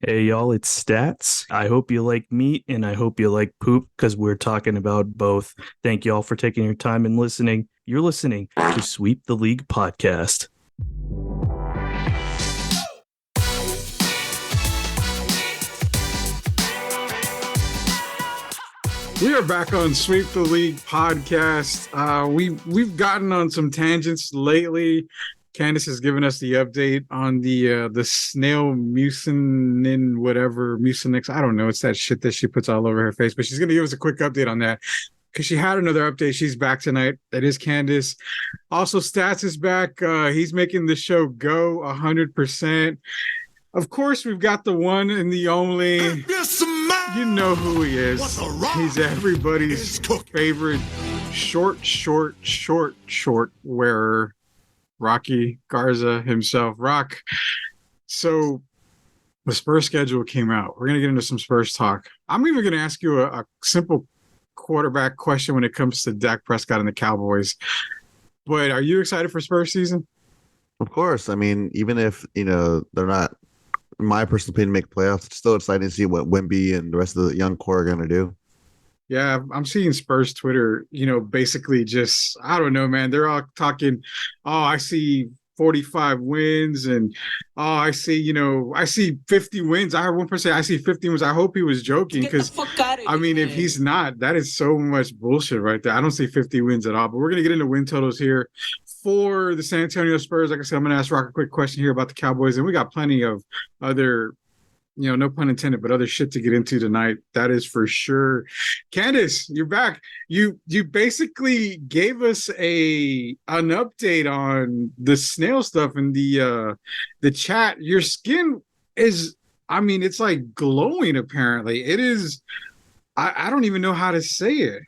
Hey y'all, it's Stats. I hope you like meat and I hope you like poop because we're talking about both. Thank y'all for taking your time and listening. You're listening to Sweep the League podcast. We are back on Sweep the League podcast. We've gotten on some tangents lately. Candice has given us the update on the snail mucinin whatever mucinix. I don't know. It's that shit that she puts all over her face, but she's gonna give us a quick update on that because she had another update. She's back tonight. That is Candice. Also, Stats is back. He's making the show go 100%. Of course, we've got the one and the only. You know who he is. He's everybody's favorite short wearer. Rocky Garza himself. Rock. So the Spurs schedule came out. We're going to get into some Spurs talk. I'm even going to ask you a simple quarterback question when it comes to Dak Prescott and the Cowboys. But are you excited for Spurs season? Of course. I mean, even if, they're not, in my personal opinion, make playoffs, it's still exciting to see what Wemby and the rest of the young core are going to do. Yeah, I'm seeing Spurs Twitter, basically just, I don't know, man. They're all talking, oh, I see 45 wins and, oh, I see 50 wins. I heard one person say, I see 50 wins. I hope he was joking because, if he's not, that is so much bullshit right there. I don't see 50 wins at all, but we're going to get into win totals here for the San Antonio Spurs. Like I said, I'm going to ask Rock a quick question here about the Cowboys, and we got plenty of other no pun intended, but other shit to get into tonight. That is for sure. Candice, you're back. You basically gave us an update on the snail stuff in the chat. Your skin is, it's like glowing. Apparently, it is. I don't even know how to say it.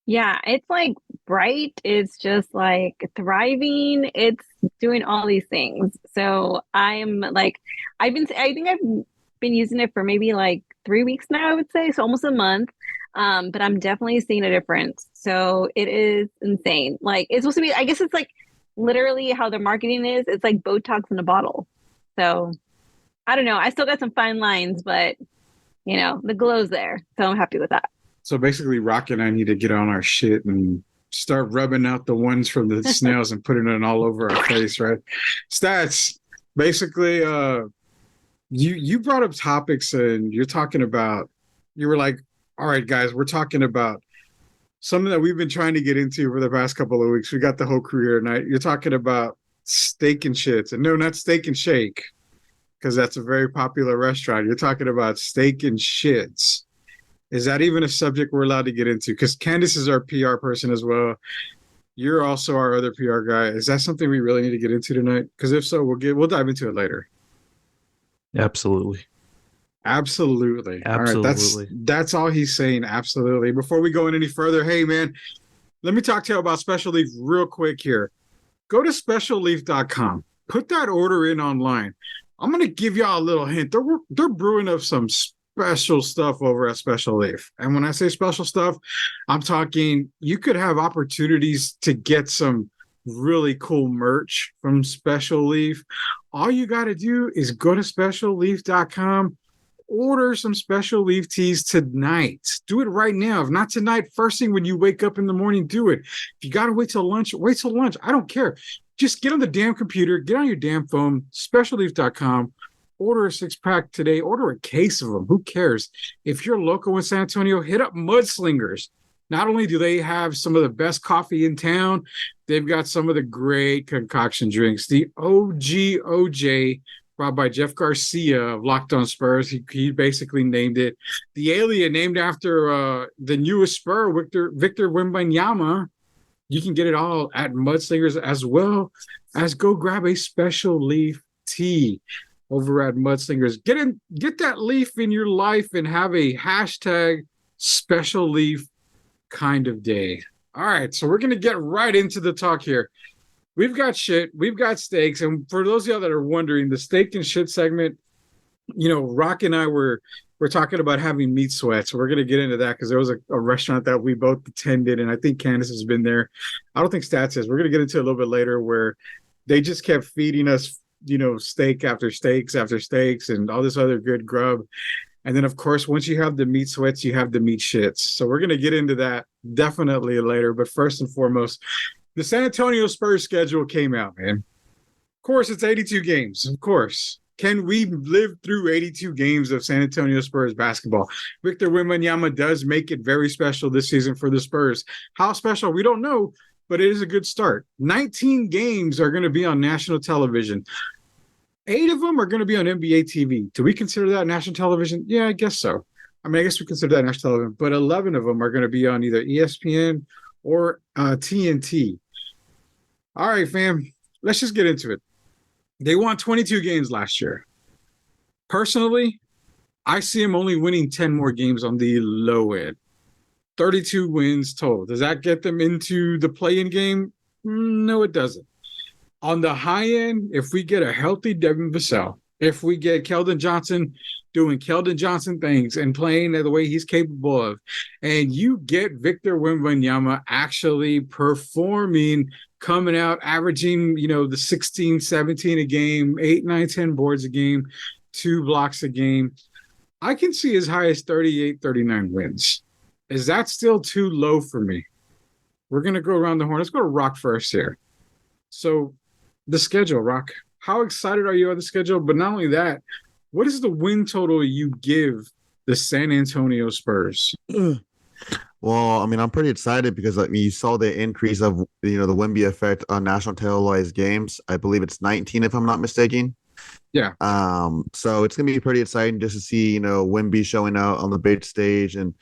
Yeah, it's like bright. It's just like thriving. It's doing all these things. So I'm like, I think I've been using it for maybe like 3 weeks now, I would say. So almost a month. But I'm definitely seeing a difference. So it is insane. Like it's supposed to be, I guess it's like literally how their marketing is. It's like Botox in a bottle. So I don't know. I still got some fine lines, but the glow's there. So I'm happy with that. So basically, Rock and I need to get on our shit and start rubbing out the ones from the snails and putting it all over our face, right? Stats. Basically, you brought up topics and you're talking about. You were like, "All right, guys, we're talking about something that we've been trying to get into for the past couple of weeks. We got the whole crew here tonight. You're talking about steak and shits, and no, not Steak and Shake, because that's a very popular restaurant. You're talking about steak and shits." Is that even a subject we're allowed to get into? Because Candice is our PR person as well. You're also our other PR guy. Is that something we really need to get into tonight? Because if so, we'll dive into it later. Absolutely. Absolutely. All right, that's all he's saying. Absolutely. Before we go in any further, hey man, let me talk to you about Special Leaf real quick here. Go to specialleaf.com. Put that order in online. I'm gonna give y'all a little hint. They're brewing up some special stuff over at Special Leaf. And when I say special stuff, I'm talking you could have opportunities to get some really cool merch from Special Leaf. All you got to do is go to specialleaf.com, order some Special Leaf teas tonight. Do it right now. If not tonight, first thing when you wake up in the morning, do it. If you got to wait till lunch, wait till lunch. I don't care. Just get on the damn computer, get on your damn phone, specialleaf.com. Order a 6-pack today. Order a case of them. Who cares? If you're local in San Antonio, hit up Mudslingers. Not only do they have some of the best coffee in town, they've got some of the great concoction drinks. The OG OJ, brought by Jeff Garcia of Locked On Spurs. He basically named it. The Alien, named after the newest Spur, Victor Wembanyama. You can get it all at Mudslingers, as well as go grab a Special Leaf tea over at Mudslingers. Get that leaf in your life and have a hashtag Special Leaf kind of day. All right, so we're going to get right into the talk here. We've got shit, we've got steaks, and for those of y'all that are wondering, the steak and shit segment, Rock and I were talking about having meat sweats. So we're going to get into that because there was a restaurant that we both attended, and I think Candice has been there. I don't think Stats is. We're going to get into it a little bit later, where they just kept feeding us steak after steaks after steaks and all this other good grub. And then, of course, once you have the meat sweats, you have the meat shits. So we're going to get into that definitely later. But first and foremost, the San Antonio Spurs schedule came out, man. Of course, it's 82 games. Of course. Can we live through 82 games of San Antonio Spurs basketball? Victor Wembanyama does make it very special this season for the Spurs. How special? We don't know, but it is a good start. 19 games are going to be on national television. 8 of them are going to be on NBA TV. Do we consider that national television? Yeah, I guess so. I mean, I guess we consider that national television, but 11 of them are going to be on either ESPN or TNT. All right, fam, let's just get into it. They won 22 games last year. Personally, I see them only winning 10 more games on the low end. 32 wins total. Does that get them into the play-in game? No, it doesn't. On the high end, if we get a healthy Devin Vassell, if we get Keldon Johnson doing Keldon Johnson things and playing the way he's capable of, and you get Victor Wembanyama actually performing, coming out, averaging, the 16, 17 a game, 8, 9, 10 boards a game, 2 blocks a game, I can see as high as 38, 39 wins. Is that still too low for me? We're going to go around the horn. Let's go to Rock first here. So the schedule, Rock. How excited are you on the schedule? But not only that, what is the win total you give the San Antonio Spurs? Well, I mean, I'm pretty excited because you saw the increase of the Wemby effect on national televised games. I believe it's 19, if I'm not mistaken. Yeah. So it's gonna be pretty exciting just to see Wemby showing out on the big stage and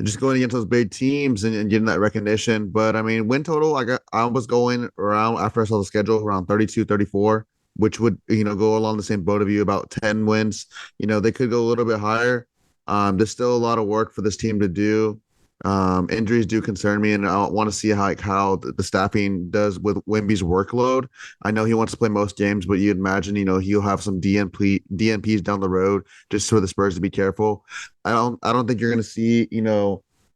just going against those big teams and getting that recognition. But I mean, win total, I was going around after I saw the schedule around 32, 34, which would go along the same boat of you, about 10 wins. They could go a little bit higher. There's still a lot of work for this team to do. Injuries do concern me, and I want to see how the staffing does with Wemby's workload. I know he wants to play most games, but you'd imagine he'll have some DNPs down the road just for the Spurs to be careful. I don't think you're going to see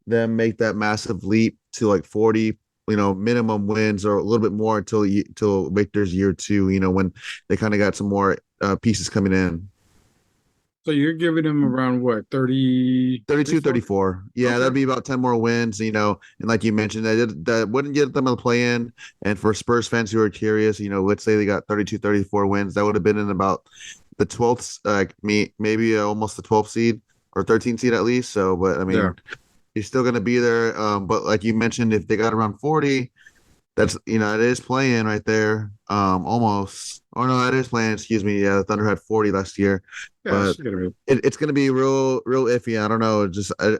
them make that massive leap to like 40 minimum wins or a little bit more until Victor's year 2. When they kind of got some more pieces coming in. So you're giving them around what, 30, 32, 34. Yeah, okay. That'd be about 10 more wins, and like you mentioned, that wouldn't get them on the play-in. And for Spurs fans who are curious, let's say they got 32, 34 wins, that would have been in about the 12th, maybe almost the 12th seed or 13th seed at least. So, but I mean, yeah. You're still going to be there. But like you mentioned, if they got around 40, that's, it is playing right there. Almost. Oh no, it is playing. Excuse me. Yeah, the Thunder had 40 last year. Yeah, but it's going to be real iffy. I don't know.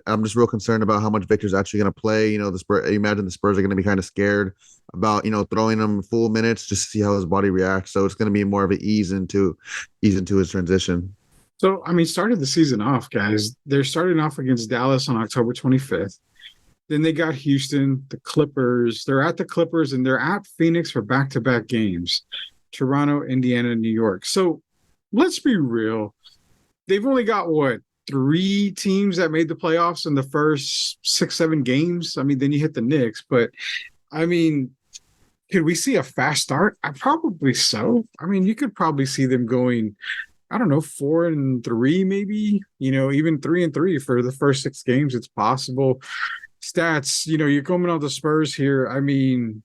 I'm just real concerned about how much Victor's actually going to play. The Spurs. I imagine the Spurs are going to be kind of scared about throwing him full minutes just to see how his body reacts. So it's going to be more of an ease into his transition. So I mean, started the season off, guys. They're starting off against Dallas on October 25th. Then they got Houston, the Clippers. They're at the Clippers and they're at Phoenix for back-to-back games. Toronto, Indiana, New York. So let's be real. They've only got, 3 teams that made the playoffs in the first 6, 7 games? I mean, then you hit the Knicks. But, I mean, could we see a fast start? Probably so. I mean, you could probably see them going, 4-3 maybe. Even 3-3 for the first 6 games. It's possible. Stats, you're coming on the Spurs here. I mean,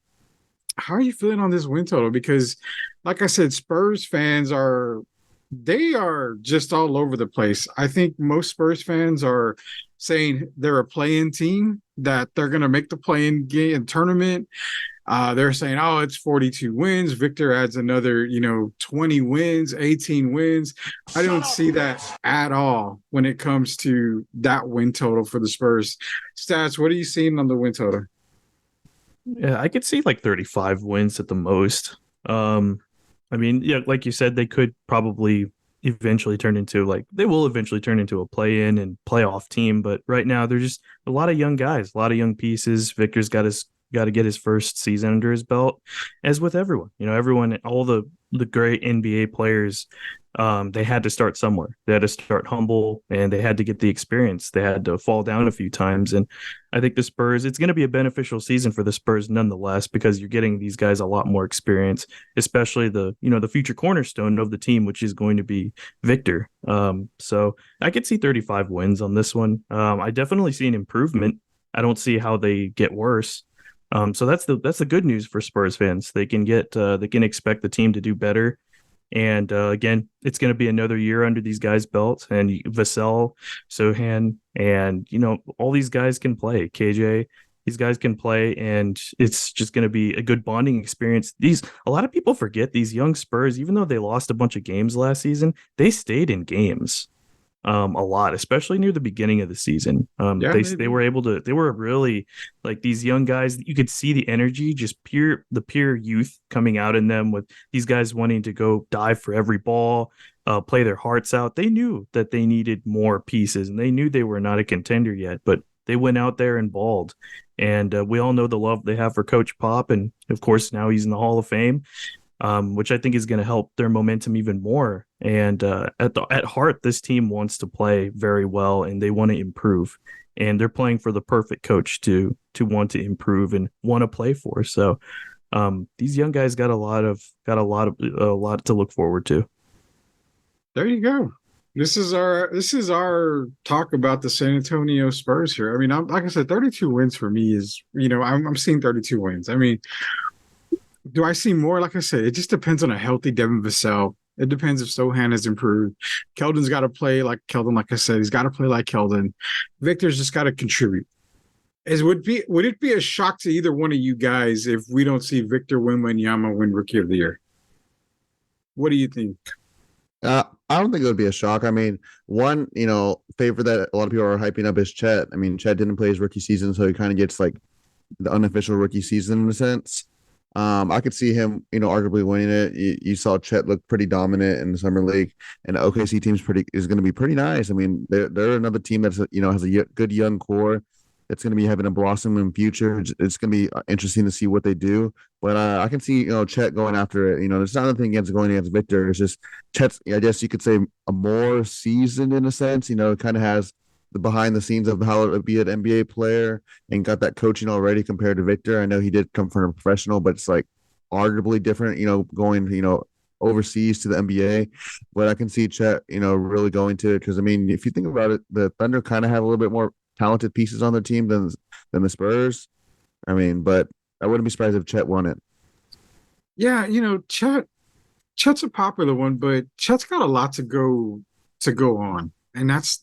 how are you feeling on this win total? Because, like I said, Spurs fans are just all over the place. I think most Spurs fans are saying they're a play-in team, that they're going to make the play-in game tournament. They're saying, it's 42 wins. Victor adds another, 20 wins, 18 wins. I don't see that at all when it comes to that win total for the Spurs. Stats, what are you seeing on the win total? Yeah, I could see like 35 wins at the most. I mean, yeah, like you said, they could probably eventually turn into a play-in and playoff team. But right now, they're just a lot of young guys, a lot of young pieces. Victor's got to get his first season under his belt, as with everyone. Everyone, all the the great NBA players, they had to start somewhere. They had to start humble, and they had to get the experience. They had to fall down a few times. And I think the Spurs, it's going to be a beneficial season for the Spurs nonetheless, because you're getting these guys a lot more experience, especially the future cornerstone of the team, which is going to be Victor. So I could see 35 wins on this one. I definitely see an improvement. I don't see how they get worse. So that's the good news for Spurs fans. They can expect the team to do better. And again, it's going to be another year under these guys' belts, and Vassell, Sohan, and all these guys can play. KJ, these guys can play, and it's just going to be a good bonding experience. A lot of people forget these young Spurs, even though they lost a bunch of games last season, they stayed in games. A lot, especially near the beginning of the season. They were really like these young guys. You could see the energy, just the pure youth coming out in them, with these guys wanting to go dive for every ball, play their hearts out. They knew that they needed more pieces, and they knew they were not a contender yet, but they went out there and balled. And we all know the love they have for Coach Pop, and of course now he's in the Hall of Fame. Which I think is going to help their momentum even more. And at heart, this team wants to play very well, and they want to improve. And they're playing for the perfect coach to want to improve and want to play for. So these young guys got a lot to look forward to. There you go. This is our talk about the San Antonio Spurs here. I mean, like I said, 32 wins for me is, I'm seeing 32 wins. I mean, do I see more? Like I said, it just depends on a healthy Devin Vassell. It depends if Sohan has improved. Keldon's got to play like Keldon. Like I said, he's got to play like Keldon. Victor's just got to contribute. Would it be a shock to either one of you guys if we don't see Victor Wembanyama win Rookie of the Year? What do you think? I don't think it would be a shock. I mean, one, favorite that a lot of people are hyping up is Chet. I mean, Chet didn't play his rookie season, so he kind of gets like the unofficial rookie season in a sense. I could see him, arguably winning it. You saw Chet look pretty dominant in the summer league, and the OKC team's is going to be pretty nice. I mean, they're another team that's has a good young core that's going to be having a blossoming future. It's going to be interesting to see what they do. But I can see Chet going after it. There's not nothing against going against Victor. It's just Chet's, I guess you could say, a more seasoned in a sense. Kind of has the behind the scenes of how it would be an NBA player and got that coaching already compared to Victor. I know he did come from a professional, but it's like arguably different, going, overseas to the NBA. But I can see Chet, really going to it because, I mean, if you think about it, the Thunder kind of have a little bit more talented pieces on their team than the Spurs. I mean, but I wouldn't be surprised if Chet won it. Yeah, Chet's a popular one, but Chet's got a lot to go on. And that's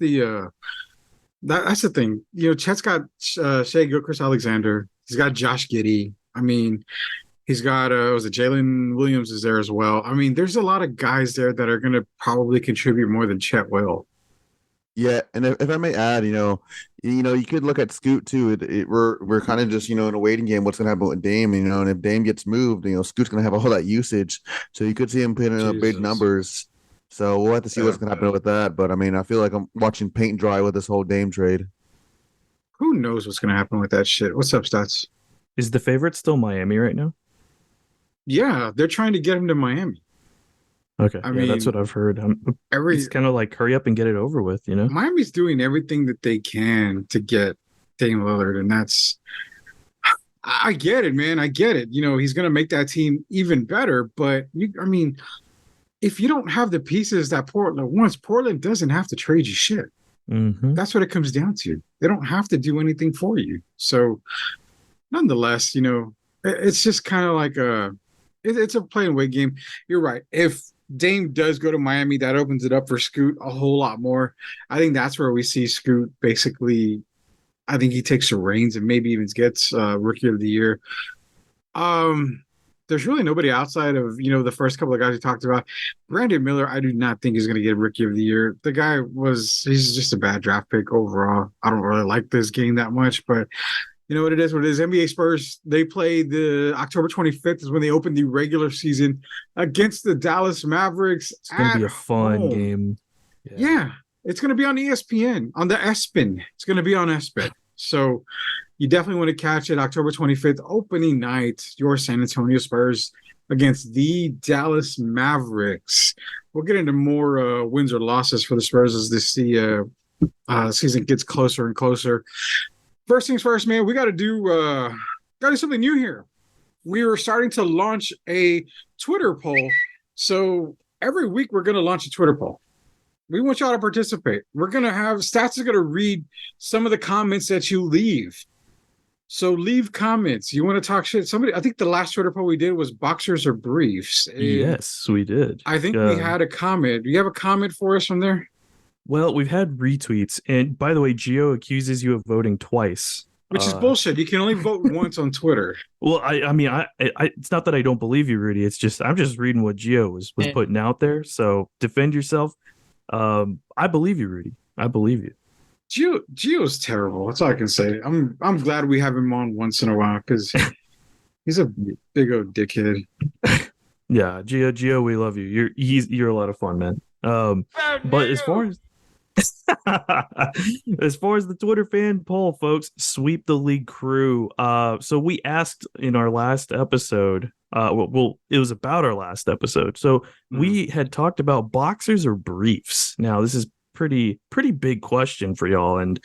that's the thing. Chet's got Shai Gilgeous-Alexander. He's got Josh Giddey. I mean, he's got Jalen Williams is there as well. I mean, there's a lot of guys there that are going to probably contribute more than Chet will. Yeah, and if I may add, you could look at Scoot too. We're kind of just in a waiting game. What's going to happen with Dame? And if Dame gets moved, Scoot's going to have all that usage, so you could see him putting up big numbers. So we'll have to see what's going to happen with that. But I mean, I feel like I'm watching paint dry with this whole Dame trade. Who knows what's going to happen with that shit? What's up, Stats? Is the favorite still Miami right now? Yeah, they're trying to get him to Miami. Okay, I mean, that's what I've heard. It's kind of like hurry up and get it over with, Miami's doing everything that they can to get Dame Lillard, and I get it, man. I get it. He's going to make that team even better, but if you don't have the pieces that Portland wants, Portland doesn't have to trade you shit. Mm-hmm. That's what it comes down to. They don't have to do anything for you. So, nonetheless, it's just kind of like it's a play and wait game. You're right. If Dame does go to Miami, that opens it up for Scoot a whole lot more. I think that's where we see Scoot basically. I think he takes the reins and maybe even gets Rookie of the Year. There's really nobody outside of the first couple of guys we talked about. Brandon Miller, I do not think he's going to get Rookie of the Year. The guy he's just a bad draft pick overall. I don't really like this game that much, but you know what it is. What it is. NBA Spurs, they play the October 25th is when they open the regular season against the Dallas Mavericks. It's going to be a fun game. Yeah, it's going to be on ESPN on the ESPN. It's going to be on ESPN. So, you definitely want to catch it. October 25th, opening night, your San Antonio Spurs against the Dallas Mavericks. We'll get into more wins or losses for the Spurs as this season gets closer and closer. First things first, man, we got to do something new here. We are starting to launch a Twitter poll. So every week we're going to launch a Twitter poll. We want y'all to participate. We're going to have Stats are going to read some of the comments that you leave. So leave comments. You want to talk shit? I think the last Twitter poll we did was boxers or briefs. Yes, we did. I think we had a comment. Do you have a comment for us from there? Well, we've had retweets. And by the way, Gio accuses you of voting twice. Which is bullshit. You can only vote once on Twitter. Well, I mean, it's not that I don't believe you, Rudy. It's just I'm just reading what Gio was putting out there. So defend yourself. I believe you, Rudy. I believe you. Gio's terrible. That's all I can say. I'm glad we have him on once in a while because he's a big old dickhead. Yeah, Gio, we love you. You're a lot of fun, man. But as far as the Twitter fan poll, folks, sweep the league crew. So we asked in our last episode. Well, it was about our last episode. So we had talked about boxers or briefs. Now, this is pretty big question for y'all. And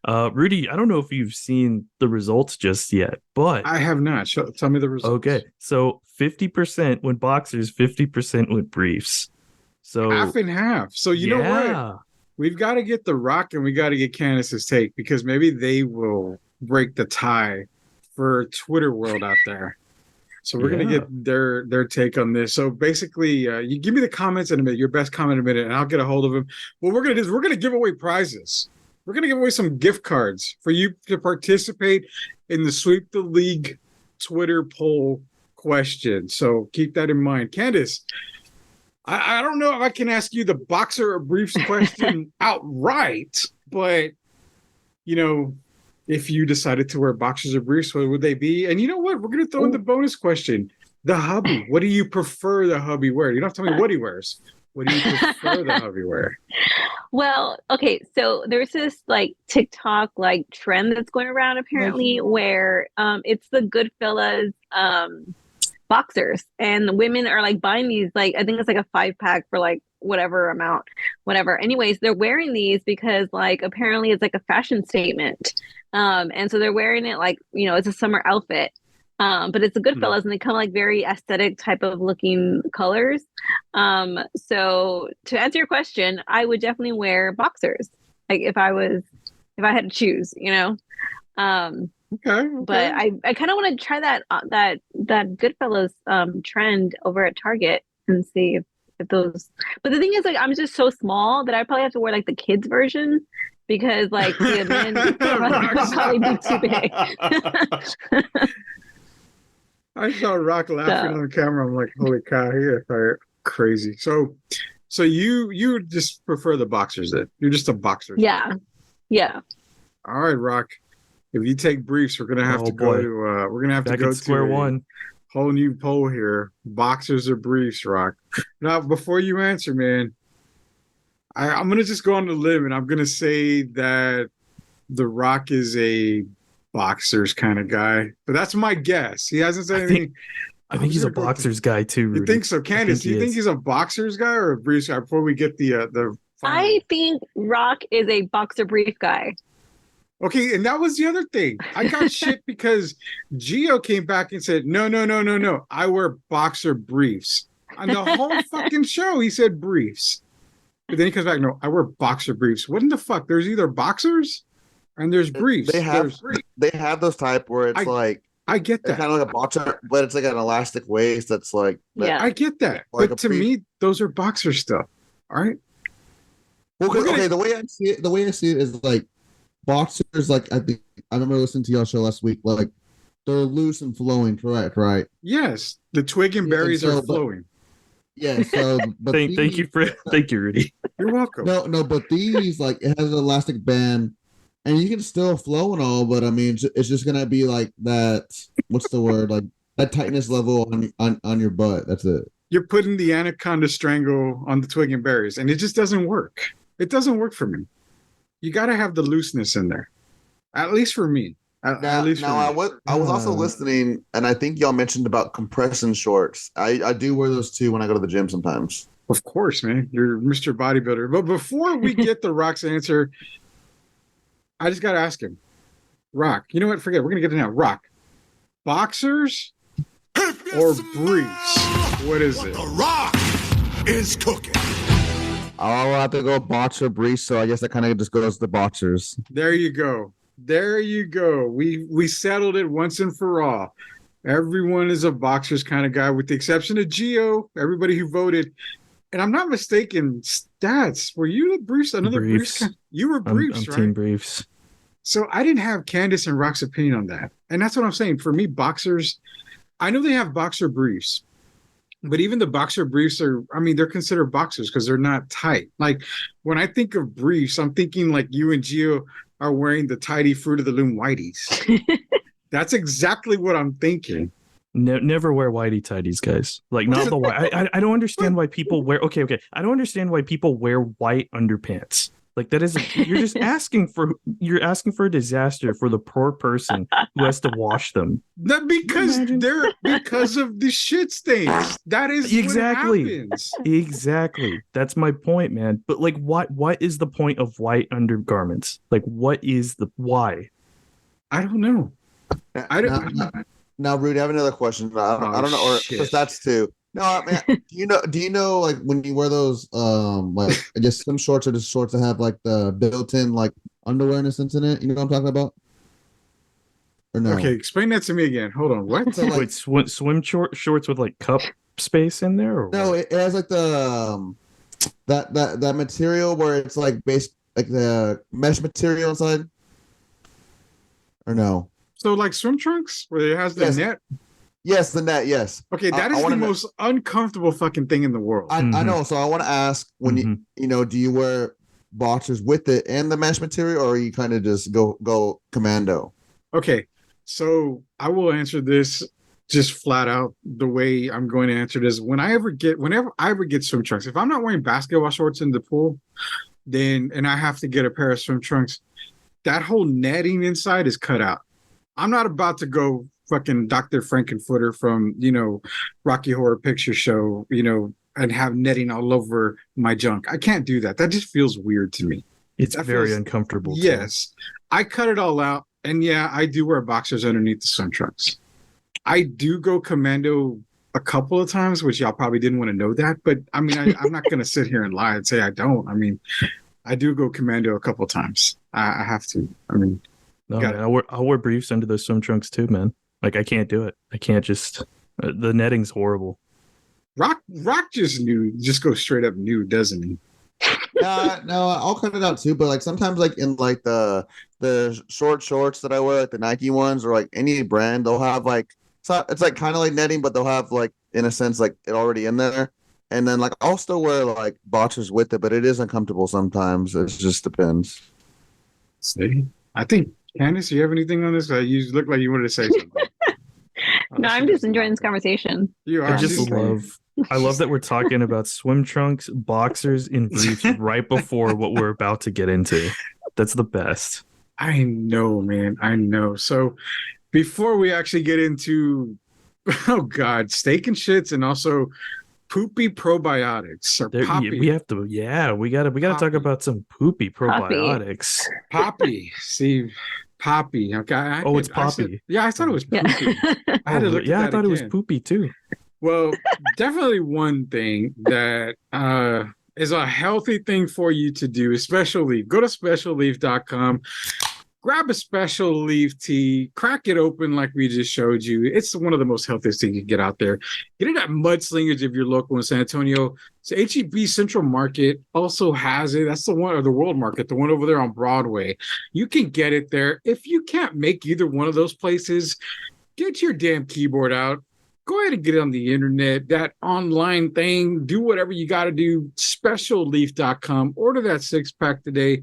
Rudy, I don't know if you've seen the results just yet, but I have not. Tell me the results. Okay, so 50% went boxers, 50% went briefs. So half and half. So you know what? We've got to get The Rock and we got to get Candice's take because maybe they will break the tie for Twitter world out there. So we're going to get their take on this. So basically, you give me the comments in a minute, your best comment in a minute, and I'll get a hold of them. What we're going to do is we're going to give away prizes. We're going to give away some gift cards for you to participate in the Sweep the League Twitter poll question. So keep that in mind. Candice, I don't know if I can ask you the boxer or briefs question outright, but, if you decided to wear boxers or briefs, what would they be? And you know what? We're going to throw in the bonus question. The hubby. What do you prefer the hubby wear? You don't have to tell me what he wears. What do you prefer the hubby wear? Well, okay. So there's this TikTok trend that's going around apparently where it's the Goodfellas boxers and the women are buying these I think it's a 5-pack for whatever amount, whatever. Anyways, they're wearing these because apparently it's a fashion statement. And so they're wearing it it's a summer outfit. But it's the Goodfellas and they come very aesthetic type of looking colors. So to answer your question, I would definitely wear boxers. If I had to choose, Okay. But I kind of want to try that Goodfellas trend over at Target and see if those. But the thing is, I'm just so small that I probably have to wear the kids version because the men would probably be too big. I saw Rock laughing on camera. I'm like, holy cow, you're crazy. So you just prefer the boxers then? You're just a boxer. Yeah. All right, Rock. If you take briefs, we're gonna have to go to Back to square one. Whole new poll here. Boxers or briefs, Rock. Now, before you answer, man, I'm gonna just go on the limb and I'm gonna say that The Rock is a boxers kind of guy, but that's my guess. He hasn't said anything. I think he's a boxers guy too. Rudy. You think so, Candice? Do you think he's a boxers guy or a briefs guy? Before we get the final. I think Rock is a boxer brief guy. Okay, and that was the other thing. I got shit because Gio came back and said, no. I wear boxer briefs. On the whole fucking show, he said briefs. But then he comes back, no, I wear boxer briefs. What in the fuck? There's either boxers and there's briefs. They have those type where it's I get that. Kind of like a boxer, but it's an elastic waist that's yeah. I get that. But to me, those are boxer stuff. All right. Well, okay, the way I see it is boxers, I think I remember listening to y'all show last week, they're loose and flowing, correct, right? Yes. The twig and berries are flowing. Yeah, so but thank you, Rudy. You're welcome. No, but these it has an elastic band and you can still flow and all, but I mean it's just gonna be that what's the word? That tightness level on your butt. That's it. You're putting the anaconda strangle on the twig and berries, and it just doesn't work. It doesn't work for me. You got to have the looseness in there, at least for me. At least now I was also listening, and I think y'all mentioned about compression shorts. I do wear those too when I go to the gym sometimes. Of course, man. You're Mr. Bodybuilder. But before we get the Rock's answer, I just got to ask him. Rock, you know what? Forget it. We're going to get it now. Rock, boxers or briefs? What is it? The Rock is cooking. I'll have to go boxer briefs, so I guess that kind of just goes to boxers. There you go. There you go. We settled it once and for all. Everyone is a boxers kind of guy, with the exception of Gio. Everybody who voted, and I'm not mistaken. Stats, were you the briefs? Another briefs? You were briefs, I'm right? Team briefs. So I didn't have Candice and Rock's opinion on that, and that's what I'm saying. For me, boxers, I know they have boxer briefs, but even the boxer briefs are, I mean, they're considered boxers because they're not tight. Like when I think of briefs, I'm thinking like you and Gio are wearing the tidy Fruit of the Loom whiteys. That's exactly what I'm thinking. Never wear whitey tidies, guys. Like not the white. I don't understand why people wear. Okay. I don't understand why people wear white underpants. Like that is you're just asking for a disaster for the poor person who has to wash them. Not because because of the shit stains. That is exactly what happens. Exactly. That's my point, man. But like, what is the point of white undergarments? Like, what is the why? I don't know. Now, Rudy, I have another question. I don't know, or because that's too. No, I mean, do you know like when you wear those like I guess swim shorts or just shorts that have like the built-in like underwear in a sense in it? You know what I'm talking about? Or no? Okay, explain that to me again. Hold on. What? So, like, wait, swim shorts with like cup space in there? Or no, it has like the that material where it's like like the mesh material inside. Or no? So like swim trunks where it has the net? Yes, the net, yes. Okay, that is the most uncomfortable fucking thing in the world. I know, so I want to ask when you do you wear boxers with it and the mesh material, or you kind of just go commando? Okay, so I will answer this just flat out the way I'm going to answer this. Whenever I ever get swim trunks, if I'm not wearing basketball shorts in the pool, and I have to get a pair of swim trunks, that whole netting inside is cut out. I'm not about to go fucking Dr. Frankenfooter from, Rocky Horror Picture Show, and have netting all over my junk. I can't do that. That just feels weird to me. It's very uncomfortable. Yes. I cut it all out. And yeah, I do wear boxers underneath the swim trunks. I do go commando a couple of times, which y'all probably didn't want to know that. But I mean, I'm not going to sit here and lie and say I don't. I mean, I do go commando a couple of times. I have to. I mean, no, man, I'll wear briefs under those swim trunks too, man. Like I can't do it. I can't just. The netting's horrible. Rock just goes straight up nude, doesn't he? No, I'll cut it out too. But like sometimes, like in like the short shorts that I wear, like the Nike ones or like any brand, they'll have like it's like kind of like netting, but they'll have like in a sense like it already in there. And then like I'll still wear like boxers with it, but it is uncomfortable sometimes. It just depends. See, I think Candice, you have anything on this? You look like you wanted to say something. No, I'm just enjoying this conversation. You are. I love that we're talking about swim trunks, boxers, and briefs right before what we're about to get into. That's the best. I know, man. I know. So before we actually get into, steak and shits and also poopy probiotics or poppy. We have to, we gotta talk about some poppy probiotics. Poppy. See, poppy. Okay. It's poppy. I thought it was poopy. I thought it was poopy too. Well, definitely one thing that is a healthy thing for you to do is Special Leaf. Go to specialleaf.com. Grab a Special Leaf tea, crack it open like we just showed you. It's one of the most healthiest things you can get out there. Get it at Mudslingers if you're local in San Antonio. So HEB Central Market also has it. That's the one, or the World Market, the one over there on Broadway. You can get it there. If you can't make either one of those places, get your damn keyboard out. Go ahead and get it on the internet, that online thing. Do whatever you got to do. Specialleaf.com. Order that 6-pack today.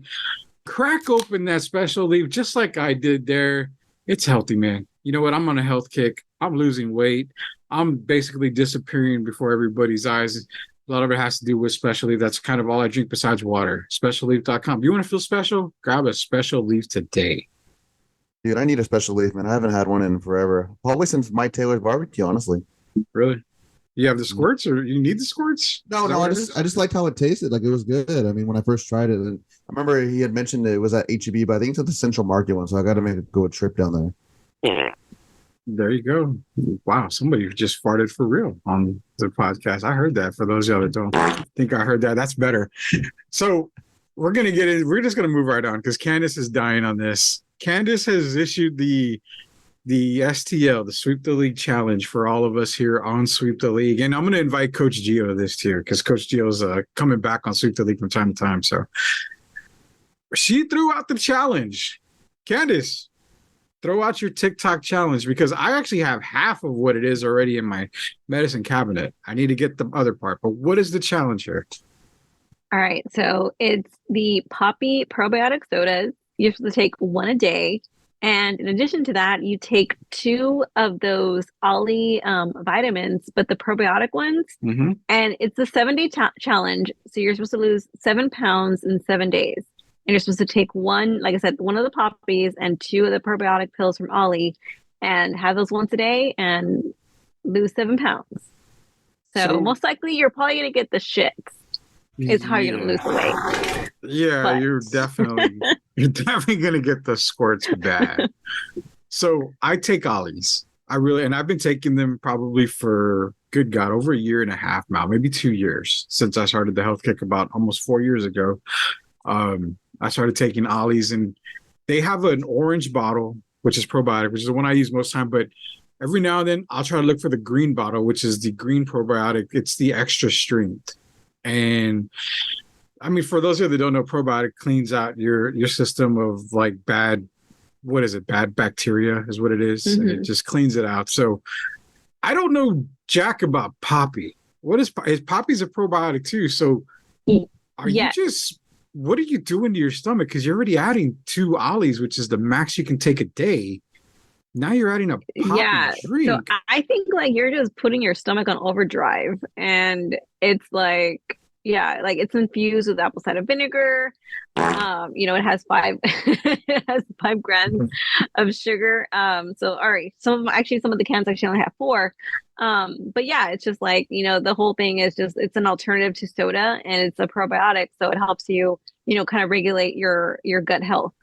Crack open that Special Leaf just like I did there. It's healthy, man. You know what? I'm on a health kick. I'm losing weight. I'm basically disappearing before everybody's eyes. A lot of it has to do with Special Leaf. That's kind of all I drink besides water. Specialleaf.com. You want to feel special? Grab a Special Leaf today. Dude, I need a special leaf, man. I haven't had one in forever. Probably since Mike Taylor's barbecue, honestly. Really? You have the squirts, or you need the squirts? No, no, I just liked how it tasted. Like it was good. I mean, when I first tried it, and I remember he had mentioned it was at HEB, but I think it's at the Central Market one, so I got to go a trip down there. There you go. Wow, somebody just farted for real on the podcast. I heard that. For those of y'all that don't think I heard that, that's better. So we're gonna get in. We're just gonna move right on because Candice is dying on this. Candice has issued the STL, the Sweep the League challenge for all of us here on Sweep the League. And I'm going to invite Coach Gio to this tier because Coach Gio's coming back on Sweep the League from time to time. So she threw out the challenge. Candice, throw out your TikTok challenge because I actually have half of what it is already in my medicine cabinet. I need to get the other part. But what is the challenge here? All right. So it's the Poppy probiotic sodas. You have to take one a day. And in addition to that, you take 2 of those Ollie vitamins, but the probiotic ones. Mm-hmm. And it's a 7-day challenge. So you're supposed to lose 7 pounds in 7 days. And you're supposed to take one, like I said, 1 of the poppies and 2 of the probiotic pills from Ollie and have those once a day and lose 7 pounds. So most likely you're probably going to get the shits. Is how you're going to lose the weight. Yeah, but you're definitely going to get the squirts bad. So I take Ollies. And I've been taking them probably for, good God, over 1.5 years now, maybe 2 years since I started the health kick about almost 4 years ago. I started taking Ollies, and they have an orange bottle, which is probiotic, which is the one I use most time. But every now and then I'll try to look for the green bottle, which is the green probiotic. It's the extra strength. And I mean, for those of you that don't know, probiotic cleans out your system of like bad bacteria is what it is. Mm-hmm. And it just cleans it out. So I don't know jack about Poppy. Poppy's a probiotic too. So what are you doing to your stomach? Because you're already adding 2 Ollies, which is the max you can take a day. Now you're adding a Poppy drink. So I think like you're just putting your stomach on overdrive, and it's like, like it's infused with apple cider vinegar. It has 5 grams of sugar. So all right, some of the cans actually only have 4. But yeah, it's just like, the whole thing is just, it's an alternative to soda, and it's a probiotic, so it helps you, kind of regulate your gut health.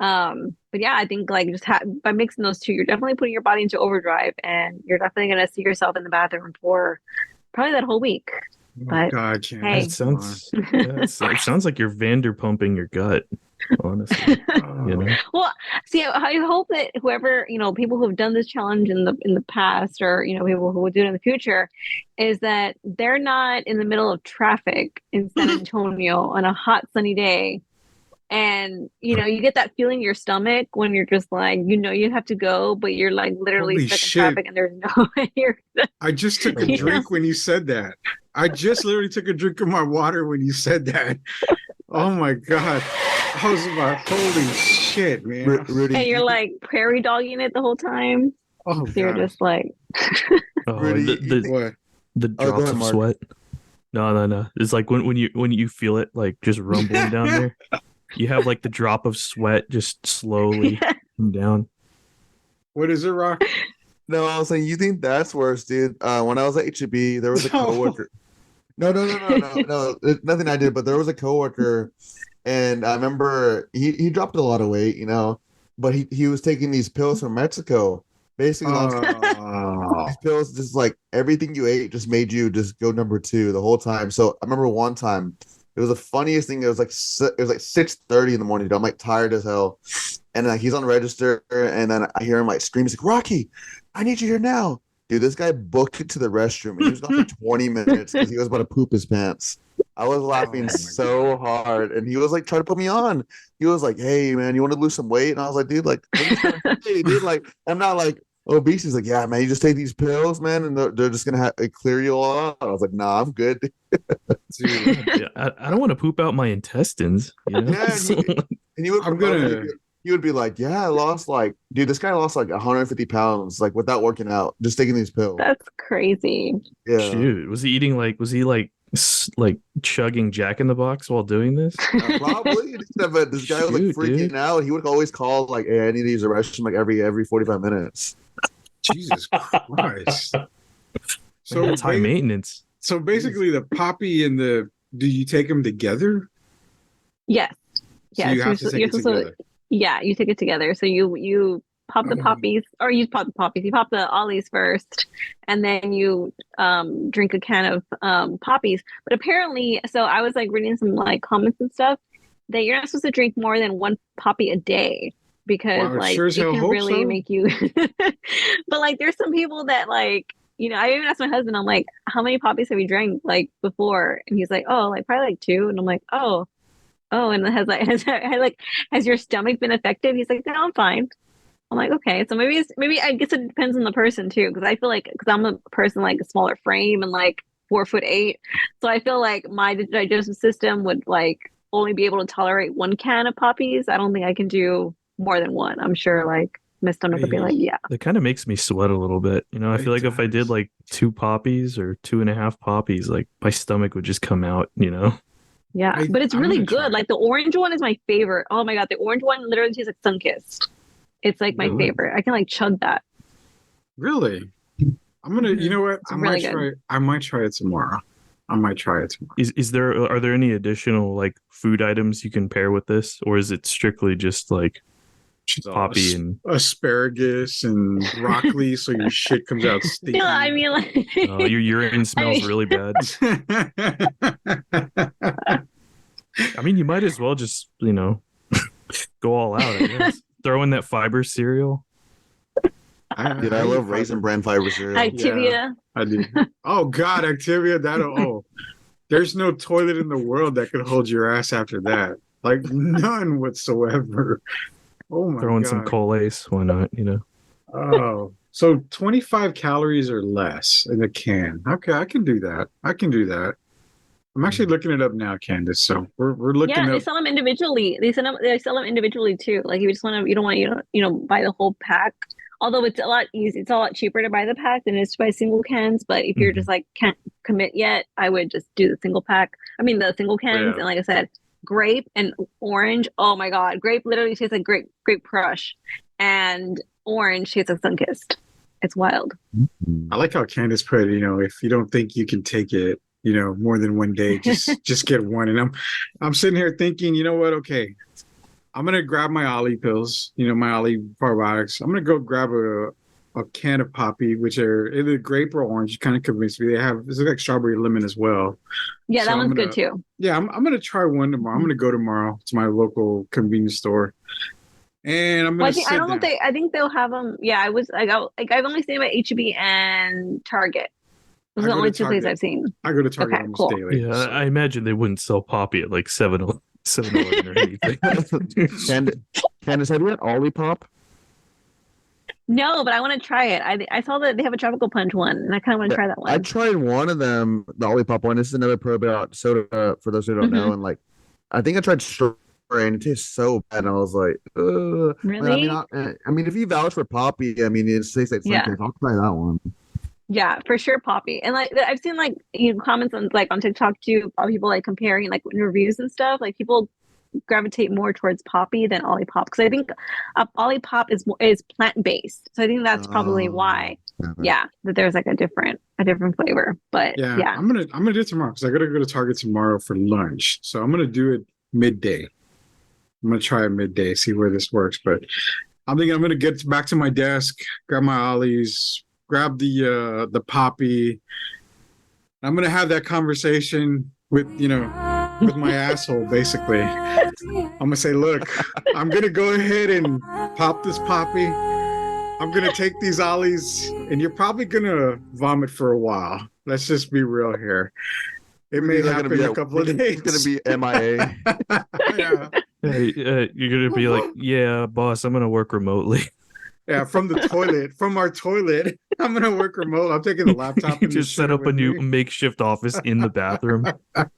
But yeah, I think like just by mixing those 2, you're definitely putting your body into overdrive, and you're definitely going to see yourself in the bathroom for probably that whole week. But God, hey, it sounds like you're Vanderpumping your gut, honestly. Well, see, I hope that whoever, people who have done this challenge in the past, or people who will do it in the future, is that they're not in the middle of traffic in San Antonio on a hot sunny day. And, you get that feeling in your stomach when you're just like, you have to go, but you're like literally stuck in traffic and there's no way. I just took a drink when you said that. I just literally took a drink of my water when you said that. Oh my God. I was about, holy shit, man. Rudy, and you're like prairie dogging it the whole time. Oh, so you're just like. Rudy, the drops of sweat. No. It's like when you feel it like just rumbling down there. You have like the drop of sweat just slowly come down. What is it, Rock? No, I was saying, you think that's worse, dude. When I was at HEB, there was a coworker. No. Nothing I did, but there was a coworker, and I remember he dropped a lot of weight, but he was taking these pills from Mexico. Basically, these pills, just like everything you ate just made you just go number 2 the whole time. So I remember one time, it was the funniest thing. It was like 6:30 in the morning. I'm like tired as hell, and he's on register, and then I hear him like scream. He's like, "Rocky, I need you here now, dude." This guy booked it to the restroom, and he was gone for 20 minutes because he was about to poop his pants. I was laughing so hard, and he was like trying to put me on. He was like, "Hey, man, you want to lose some weight?" And I was like, "Dude, like, dude, like, I'm not like obese." He's like, "Yeah, man, you just take these pills, man, and they're just gonna clear you all out." I was like, "Nah, I'm good." Dude, I don't want to poop out my intestines. Yeah, and he would be like, "Yeah, I lost like, dude, this guy lost like 150 pounds, like without working out, just taking these pills." That's crazy. Yeah. Shoot, was he like chugging Jack in the Box while doing this? Probably. But this guy was like freaking out. He would always call like, "Hey, I need to use the restroom like every 45 minutes." Jesus Christ. So it's high maintenance. So basically, the poppy and do you take them together? Yes. So you have to take it together. Yeah, you take it together. So you pop the poppies, or you pop the poppies. You pop the ollies first, and then you drink a can of poppies. But apparently, so I was like reading some like comments and stuff that you're not supposed to drink more than one poppy a day because like it can really make you. But like, there's some people that like. I even asked my husband, I'm like, how many poppies have you drank like before? And he's like, oh, like probably like 2. And I'm like, oh, and has your stomach been affected? He's like, no, I'm fine. I'm like, okay. So maybe I guess it depends on the person too. Cause I feel like, cause I'm a person like a smaller frame and like 4'8". So I feel like my digestive system would like only be able to tolerate 1 can of poppies. I don't think I can do more than 1. I'm sure like my stomach would be like, yeah. It kind of makes me sweat a little bit. I feel like if I did like 2 poppies or 2.5 poppies, like my stomach would just come out, Yeah, but it's really good. Like the orange one is my favorite. Oh my God, the orange one literally tastes like Sunkist. It's like my favorite. I can like chug that. Really? I'm gonna. You know what? I might try. I might try it tomorrow. Are there any additional like food items you can pair with this, or is it strictly just like poppy and asparagus and broccoli, so your shit comes out stinky? No, I mean like your urine smells really bad. I mean, you might as well just go all out. I guess. Throw in that fiber cereal. Dude, I love Raisin Bran fiber cereal. Activia. Yeah, I do. Oh God, Activia. There's no toilet in the world that could hold your ass after that. Like none whatsoever. Oh my God. Throw in some Colace, why not? Oh, so 25 calories or less in a can. Okay, I can do that. I'm actually looking it up now, Candice. So we're looking. Yeah, they sell them individually. They sell them individually too. Like you don't want to buy the whole pack. Although it's a lot cheaper to buy the pack than it is to buy single cans. But if you're just like can't commit yet, I would just do the single pack. I mean the single cans, and like I said, grape and orange. Oh my God, grape literally tastes like grape crush, and orange tastes like Sunkist. It's wild. I like how Candice put it. If you don't think you can take it, more than one day, just get one. And I'm sitting here thinking, you know what? Okay, I'm gonna grab my Ollie pills, my Ollie probiotics. I'm gonna go grab a can of poppy, which are either grape or orange. You kind of convinced me. It's like strawberry lemon as well. Yeah, so that one's good too. Yeah, I'm gonna try one tomorrow. I'm gonna go tomorrow to my local convenience store, and I'm gonna. I think they'll have them. Yeah, I've only seen them at HEB and Target. Those are the only 2 places I've seen. I go to Target almost daily. Yeah, so. I imagine they wouldn't sell poppy at like 7-Eleven or anything. Candice, have you had Olipop? No, but I want to try it. I saw that they have a tropical punch one, and I kind of want to try that one. I tried one of them, the Olipop one. This is another probiotic soda for those who don't know. And like, I think I tried strawberry, and it tastes so bad. And I was like, ugh. Really? I mean, if you vouch for poppy, it tastes like something. I'll try that one. Yeah, for sure, poppy. And like I've seen like comments on TikTok too, people like comparing like in reviews and stuff. Like people gravitate more towards poppy than Olipop because I think Olipop is plant based. So I think that's probably why. Yeah, that there's like a different flavor. But yeah. I'm gonna do it tomorrow because I gotta go to Target tomorrow for lunch. So I'm gonna do it midday. I'm gonna try it midday, see where this works. But I'm thinking I'm gonna get back to my desk, grab my Ollies, grab the poppy. I'm gonna have that conversation with with my asshole. Basically, I'm gonna say, look, I'm gonna go ahead and pop this poppy. I'm gonna take these Ollies, and you're probably gonna vomit for a while. Let's just be real here. It may happen in a couple of days. It's gonna be MIA. Yeah. Hey, you're gonna be like, yeah, boss, I'm gonna work remotely. Yeah, from our toilet. I'm gonna work remote. I'm taking the laptop. You just set up a new makeshift office in the bathroom. The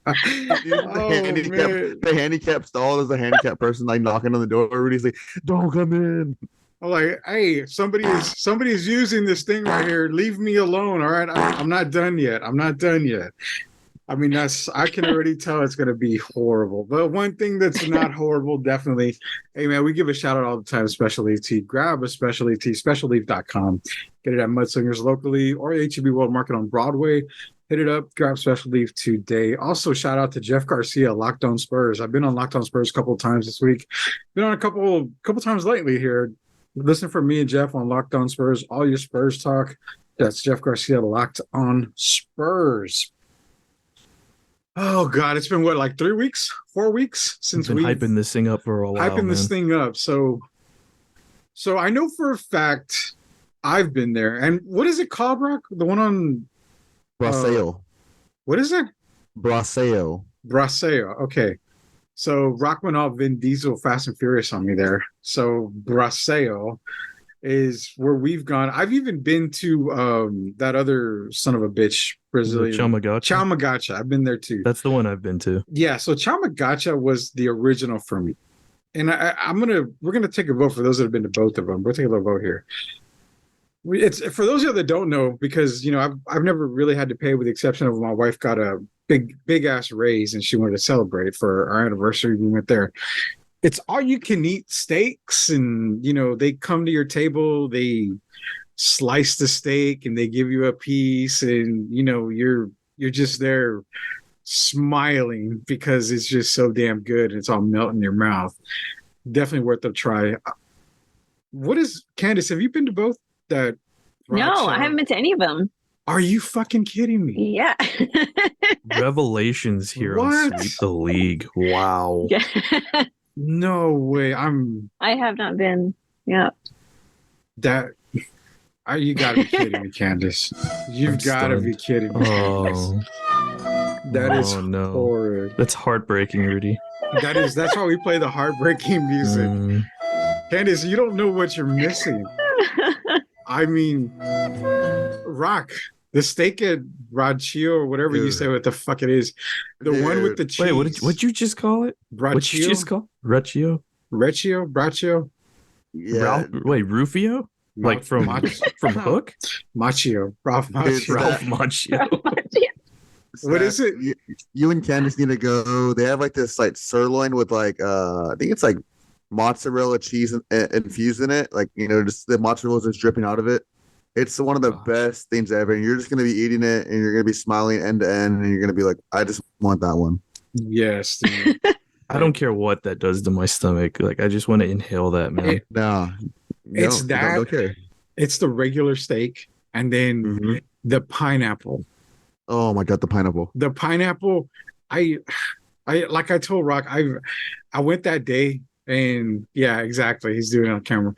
handicap stall. There's a handicap person like knocking on the door. Rudy's like, "Don't come in." I'm like, hey, somebody's using this thing right here. Leave me alone. All right, I'm not done yet. I mean, I can already tell it's going to be horrible. But one thing that's not horrible, definitely, hey, man, we give a shout out all the time, Specialty Tea. Grab a Specialty Tea, specialleaf.com. Get it at Mudslingers locally or HEB World Market on Broadway. Hit it up, grab Special Leaf today. Also, shout out to Jeff Garcia, Locked On Spurs. I've been on Locked On Spurs a couple of times this week. Been on a couple times lately here. Listen for me and Jeff on Locked On Spurs, all your Spurs talk. That's Jeff Garcia, Locked On Spurs. Oh God, it's been what, like 3 weeks, 4 weeks since we've been hyping this thing up for a while. Hyping this thing up. So I know for a fact I've been there. And what is it called, Brock? The one on Braseo. What is it? Braseo. Okay. So Rock went off Vin Diesel Fast and Furious on me there. So Braseo is where we've gone. I've even been to that other son of a bitch Brazilian Chamagacha. I've been there too. That's the one I've been to. Yeah, so Chamagacha was the original for me. And we're gonna take a vote for those that have been to both of them. We'll take a little vote here. It's for those of you that don't know, because I've never really had to pay, with the exception of my wife got a big ass raise and she wanted to celebrate for our anniversary. We went there. It's all you can eat steaks, and they come to your table, they slice the steak and they give you a piece, and you're just there smiling because it's just so damn good and it's all melting in your mouth. Definitely worth a try. What is, Candice, have you been to both? No, I haven't been to any of them. Are you fucking kidding me? Yeah. Revelations here on Sweep the League. Wow. Yeah. No way. I have not been. Yeah. You gotta be kidding me, Candice. You've gotta be kidding me. Oh. That is horrid. That's heartbreaking, Rudy. That's why we play the heartbreaking music. Candice, you don't know what you're missing. I mean, Rock, the steak at Braccio or whatever you say what the fuck it is. The one with the cheese. Wait, what'd you just call it? Braccio? What'd you just call it? Braccio? Yeah. Rufio? Like from Hook? Macchio. Ralph Macchio. What is it? You and Candice need to go. They have like this like sirloin with like I think it's like mozzarella cheese infused in it. Like just the mozzarella is just dripping out of it. It's one of the best things ever. And you're just gonna be eating it, and you're gonna be smiling end to end, and you're gonna be like, I just want that one. Yes. Dude. I don't care what that does to my stomach. Like, I just want to inhale that, man. It's it's the regular steak, and then the pineapple. Oh my God, the pineapple. I like I told Rock, I went that day, and yeah, exactly. He's doing it on camera.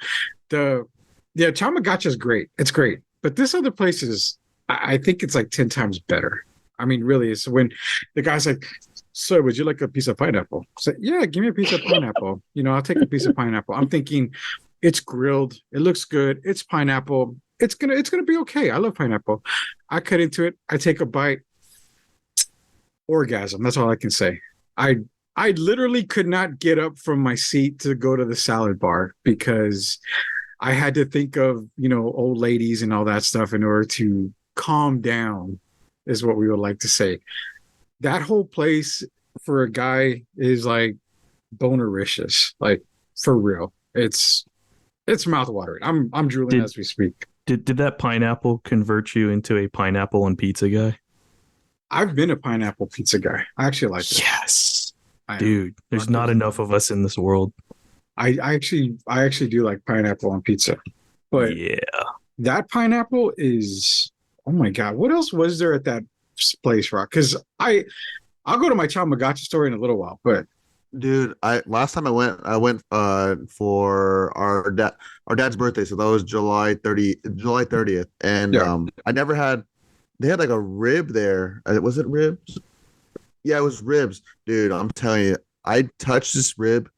Chamagacha is great. It's great. But this other place is, I think it's like 10 times better. I mean, really, it's when the guy's like, "Sir, would you like a piece of pineapple?" I said, "Yeah, give me a piece of pineapple." I'll take a piece of pineapple. I'm thinking, it's grilled. It looks good. It's pineapple. It's gonna be okay. I love pineapple. I cut into it. I take a bite. Orgasm. That's all I can say. I literally could not get up from my seat to go to the salad bar because I had to think of old ladies and all that stuff in order to calm down, is what we would like to say. That whole place for a guy is like bonericious, like for real. It's mouthwatering. I'm drooling as we speak. Did that pineapple convert you into a pineapple on pizza guy? I've been a pineapple pizza guy. I actually like it. Yes, dude. There's not enough of us in this world. I actually do like pineapple on pizza, but yeah, that pineapple is, oh my God. What else was there at that place, Rock? Because I'll go to my Chamagacha story in a little while, but dude, last time I went for our dad's birthday, so that was July 30th, and I never had. They had like a rib there. Was it ribs? Yeah, it was ribs, dude. I'm telling you, I touched this rib,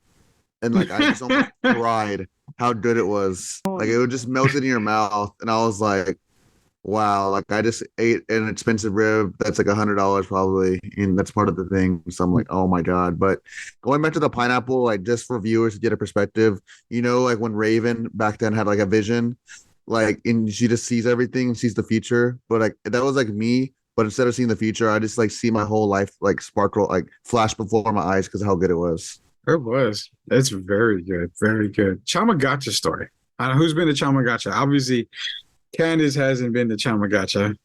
and like I just almost cried how good it was. Like it would just melt in your mouth, and I was like, wow, like I just ate an expensive rib that's like $100 probably, and that's part of the thing. So I'm like, oh my God. But going back to the pineapple, like just for viewers to get a perspective, like when Raven back then had like a vision, like and she just sees everything and sees the future. But like that was like me But instead of seeing the future, I just like see my whole life like sparkle, like flash before my eyes because of how good it was. It was. It's very good. Very good. Chamagacha story. Who's been to Chamagacha? Obviously, Candice hasn't been to Chamagacha.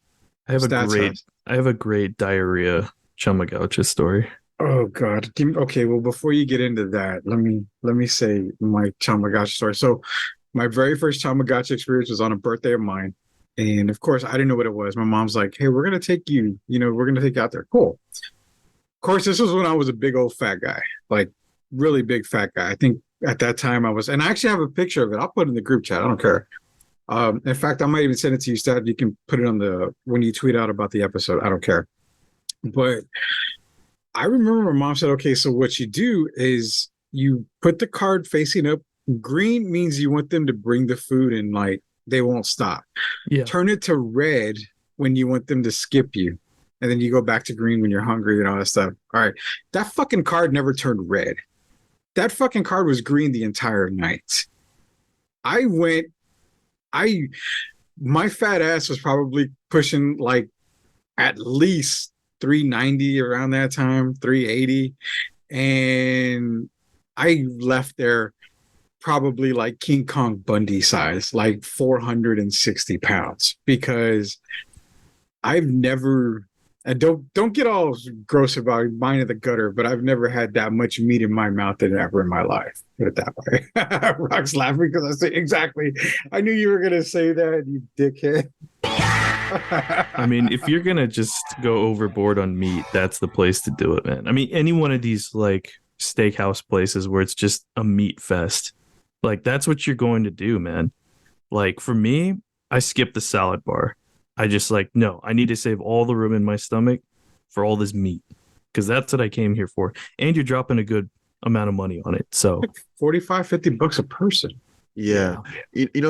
I have a great diarrhea Chamagacha story. Oh God. Okay, well, before you get into that, let me say my Chamagacha story. So my very first Chamagacha experience was on a birthday of mine. And of course, I didn't know what it was. My mom's like, hey, we're gonna take you, we're gonna take you out there. Cool. Of course, this was when I was a big old fat guy, like really big fat guy. I think at that time I was, and I actually have a picture of it. I'll put it in the group chat. I don't care. In fact, I might even send it to you, Stat. You can put it on when you tweet out about the episode. I don't care. But I remember my mom said, okay, so what you do is you put the card facing up. Green means you want them to bring the food and like they won't stop. Yeah. Turn it to red when you want them to skip you. And then you go back to green when you're hungry and all that stuff. All right. That fucking card never turned red. That fucking card was green the entire night. My fat ass was probably pushing like at least 390 around that time, 380. And I left there probably like King Kong Bundy size, like 460 pounds, because I've never, and don't get all gross about mine in the gutter, but I've never had that much meat in my mouth than ever in my life. Put it that way. Rock's laughing because I say exactly. I knew you were gonna say that, you dickhead. I mean, if you're gonna just go overboard on meat, that's the place to do it, man. I mean, any one of these like steakhouse places where it's just a meat fest, like that's what you're going to do, man. Like for me, I skip the salad bar. I just like, no, I need to save all the room in my stomach for all this meat because that's what I came here for. And you're dropping a good amount of money on it. So $45-$50 a person. Yeah.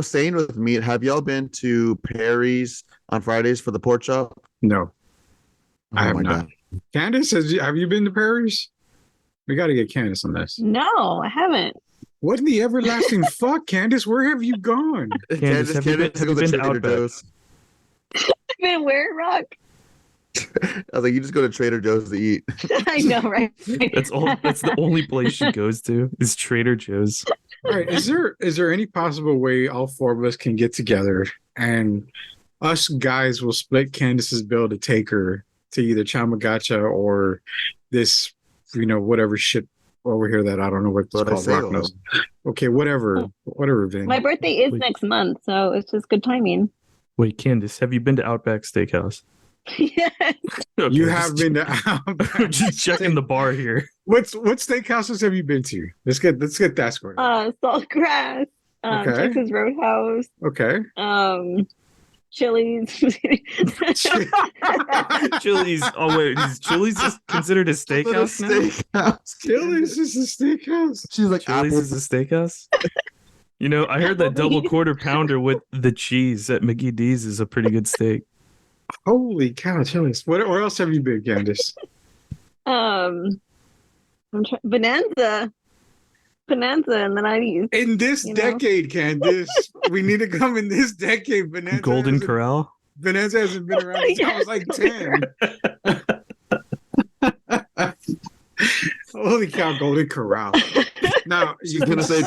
Staying with meat, have y'all been to Perry's on Fridays for the pork chop? No, I have not. God. Candice, have you been to Perry's? We got to get Candice on this. No, I haven't. What in the everlasting fuck, Candice? Where have you gone? Candice, have you been to Outback? I've been where, Rock? I was like, you just go to Trader Joe's to eat. I know, right? That's the only place she goes to is Trader Joe's. All right. Is there any possible way all four of us can get together and us guys will split Candice's bill to take her to either Chamagacha or this, whatever shit over here that I don't know what it's called. Rock knows. Okay, whatever, Vin. My birthday is next month, so it's just good timing. Wait, Candice, have you been to Outback Steakhouse? Yes. Okay, you have been to Outback. Just checking the bar here. What steakhouses have you been to? Let's get that squared. Saltgrass, okay. Texas Roadhouse. Okay. Chili's. Chili's. Oh wait, is Chili's is considered a steakhouse now? Chili's is a steakhouse. She's like, Chili's is a steakhouse. I heard that double quarter pounder with the cheese at Mickey D's is a pretty good steak. Holy cow, Chili's. Where else have you been, Candice? Bonanza, and then I used in this decade, Candice. We need to come in this decade. Bonanza Golden Corral. Bonanza hasn't been around since I was like 10. Holy cow, Golden Corral. Now she's gonna say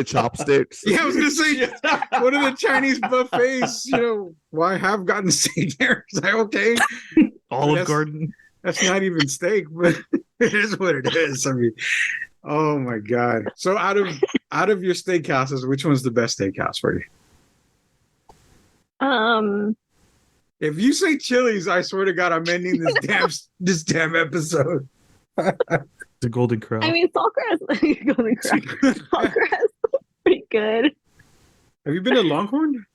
chopsticks. Yeah, I was gonna say one of the Chinese buffets. Well, I have gotten steak there. It's like, okay, Olive Garden. That's not even steak, but it is what it is. I mean, oh my god. So out of your steakhouses, which one's the best steakhouse for you? If you say Chili's, I swear to God, I'm ending this damn episode. The Golden Corral. I mean, Saltgrass. Golden Corral. Saltgrass is pretty good. Have you been to Longhorn?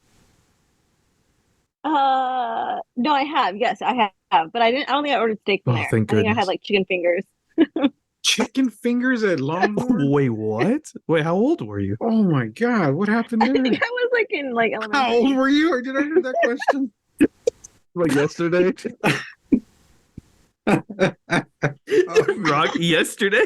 No, I have. Yes, I have. But I don't think I ordered steak from there. Thank I think I goodness. had like chicken fingers. Chicken fingers at Longhorn? Wait, what? Wait, how old were you? Oh my god, what happened there? I think I was like in like elementary. How old were you? Or did I hear that question? Like yesterday? Rock yesterday?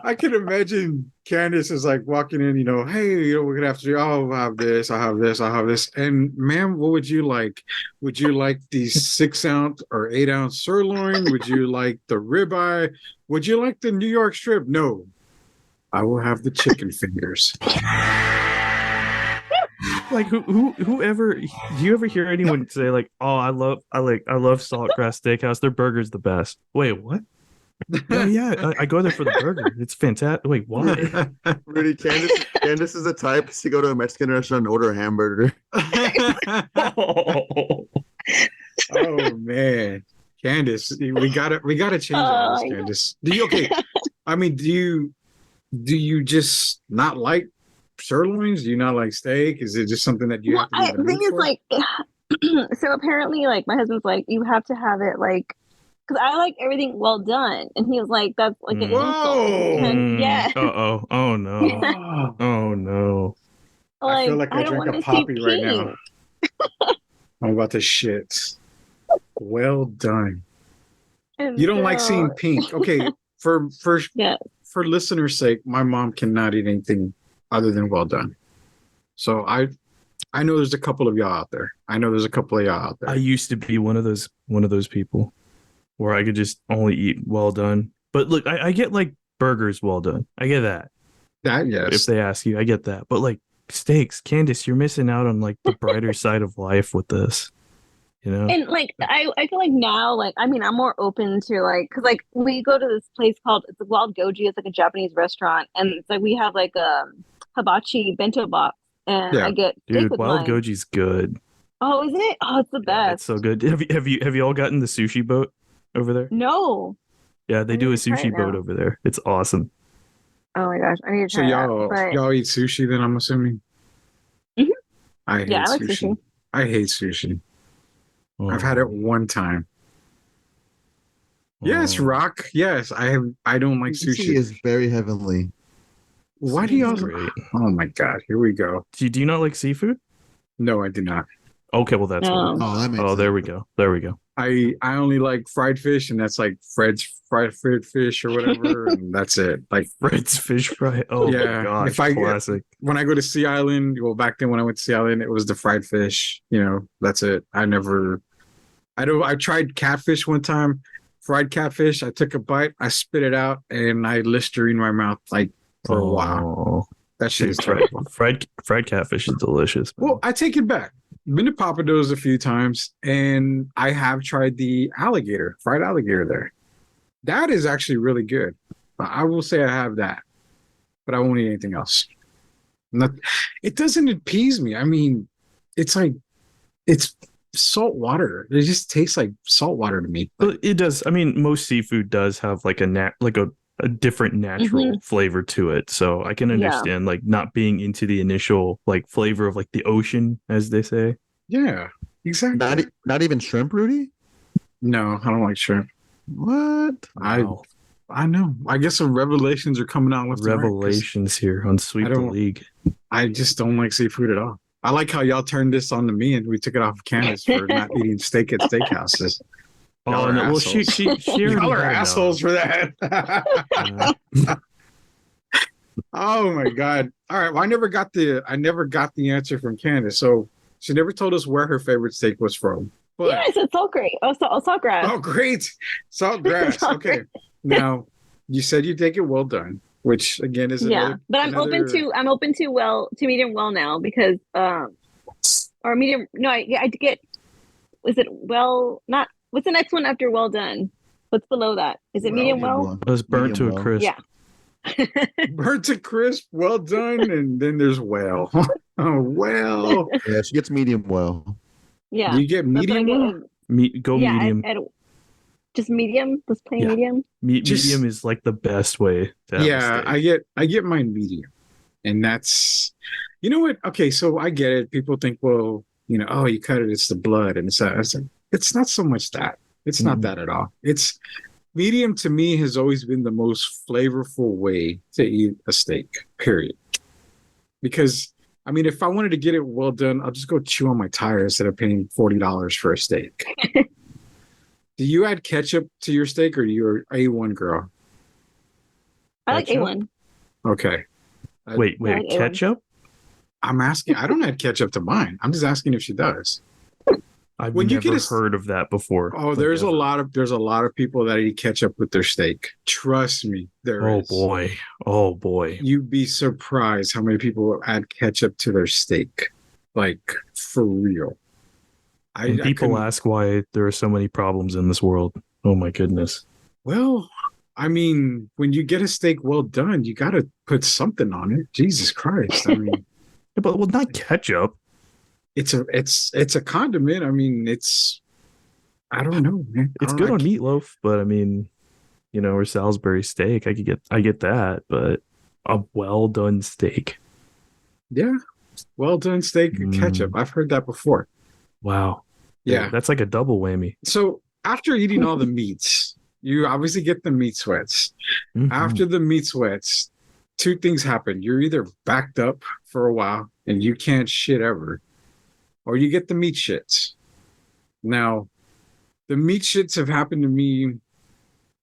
I can imagine Candice is like walking in, hey, we're gonna have to do, I'll have this, I'll have this, I'll have this. And ma'am, what would you like? Would you like the 6-ounce or 8-ounce sirloin? Would you like the ribeye? Would you like the New York strip? No, I will have the chicken fingers. Like whoever, do you ever hear anyone say like, oh, I love Saltgrass Steakhouse, their burger's the best? Wait, what? Oh yeah, I go there for the burger. It's fantastic. Wait, why? Rudy, Candice is the type to go to a Mexican restaurant and order a hamburger. Oh man, Candice, we gotta change all this, Candice. Do you just not like sirloins? Do you not like steak? Is it just something that you have to do? The thing is, like, so apparently, like, my husband's like, you have to have it, like, because I like everything well done, and he was like, that's like an insult. Yeah. Oh no. Oh no. Like, I feel like I drank a poppy right now. I'm about to shit. Well done. And you don't like seeing pink. Okay, for listeners' sake, my mom cannot eat anything other than well done. So I know there's a couple of y'all out there. I used to be one of those people where I could just only eat well done. But look, I get like burgers well done. I get that. That, yes. If they ask you, I get that. But like steaks, Candice, you're missing out on like the brighter side of life with this. You know? And like I feel like now, like, I mean, I'm more open to like, because like we go to this place called, it's Wild Goji. It's like a Japanese restaurant, and it's like we have like a hibachi bento box, and I get steak with Wild Goji's good. Oh, isn't it? Oh, it's the best. Yeah, it's so good. Have you all gotten the sushi boat over there? No. Yeah, they do a sushi boat over there. It's awesome. Oh my gosh, I need to try y'all eat sushi then, I'm assuming? Mm-hmm. I like sushi. I hate sushi. Oh. I've had it one time. Yes, Rock. Yes, I don't like sushi. Sushi is very heavenly. Why do y'all? Oh my god, here we go. Do you not like seafood? No, I do not. Okay, well that's there we go. I only like fried fish, and that's like Fred's fried fish or whatever, and that's it. Like Fred's fish fry. Oh yeah, my gosh, classic. When I go to Sea Island, well, back then when I went to Sea Island, it was the fried fish. That's it. I tried catfish one time, fried catfish. I took a bite, I spit it out, and I Listerine my mouth like for a while. That shit is terrible. Fried catfish is delicious. Man. Well, I take it back. Been to Papados a few times, and I have tried the fried alligator there. That is actually really good. I will say I have that, but I won't eat anything else. It doesn't appease me. I mean, it's salt water. It just tastes like salt water to me. Well, it does. I mean, most seafood does have like a different natural flavor to it. So I can understand like not being into the initial like flavor of like the ocean, as they say. Yeah, exactly. Not even shrimp, Rudy? No, I don't like shrimp. What? Wow. I know. I guess some revelations are coming out with revelations here on Sweep the League. I just don't like seafood at all. I like how y'all turned this on to me and we took it off of Candice for not eating steak at steakhouses. Oh no! Well, she y'all are assholes for that. Oh my god! All right. Well, I never got the answer from Candice, so she never told us where her favorite steak was from. But, yes, it's Saltgrass. Saltgrass. Oh, great! Saltgrass. Okay. Now, you said you take it well done, which again is but I'm open to medium well now because or medium. No, I get. Is it well not? What's the next one after well done? What's below that? Is it medium well? It was burnt to a crisp. Yeah. Burnt to crisp, well done, and then there's well. Oh, well. Yeah, she gets medium well. Yeah. You get medium well? Medium. Just medium? Just plain medium? Medium is like the best way to have a steak. I get mine medium. And that's, you know what? Okay, so I get it. People think, well, you cut it, it's the blood. And it's not so much that. It's not that at all. It's medium to me has always been the most flavorful way to eat a steak, period. Because, I mean, if I wanted to get it well done, I'll just go chew on my tire instead of paying $40 for a steak. Do you add ketchup to your steak or you're A1 girl? I like A1. Okay. Wait, like ketchup? I'm asking. I don't add ketchup to mine. I'm just asking if she does. I've When you never get heard of that before. Oh, there's a lot of people that eat ketchup with their steak. Trust me, there is. Oh boy. You'd be surprised how many people add ketchup to their steak. Like, for real. And people ask why there are so many problems in this world. Oh my goodness. Well, I mean, when you get a steak well done, you got to put something on it. Jesus Christ. I mean, yeah, but not ketchup. It's a condiment. I mean, I don't know, man. It's good on meatloaf, but I mean, or Salisbury steak. I get that, but a well done steak. Yeah. Well done steak and ketchup. I've heard that before. Wow. Yeah. That's like a double whammy. So after eating all the meats, you obviously get the meat sweats. Mm-hmm. After the meat sweats, two things happen. You're either backed up for a while and you can't shit ever, or you get the meat shits. Now, the meat shits have happened to me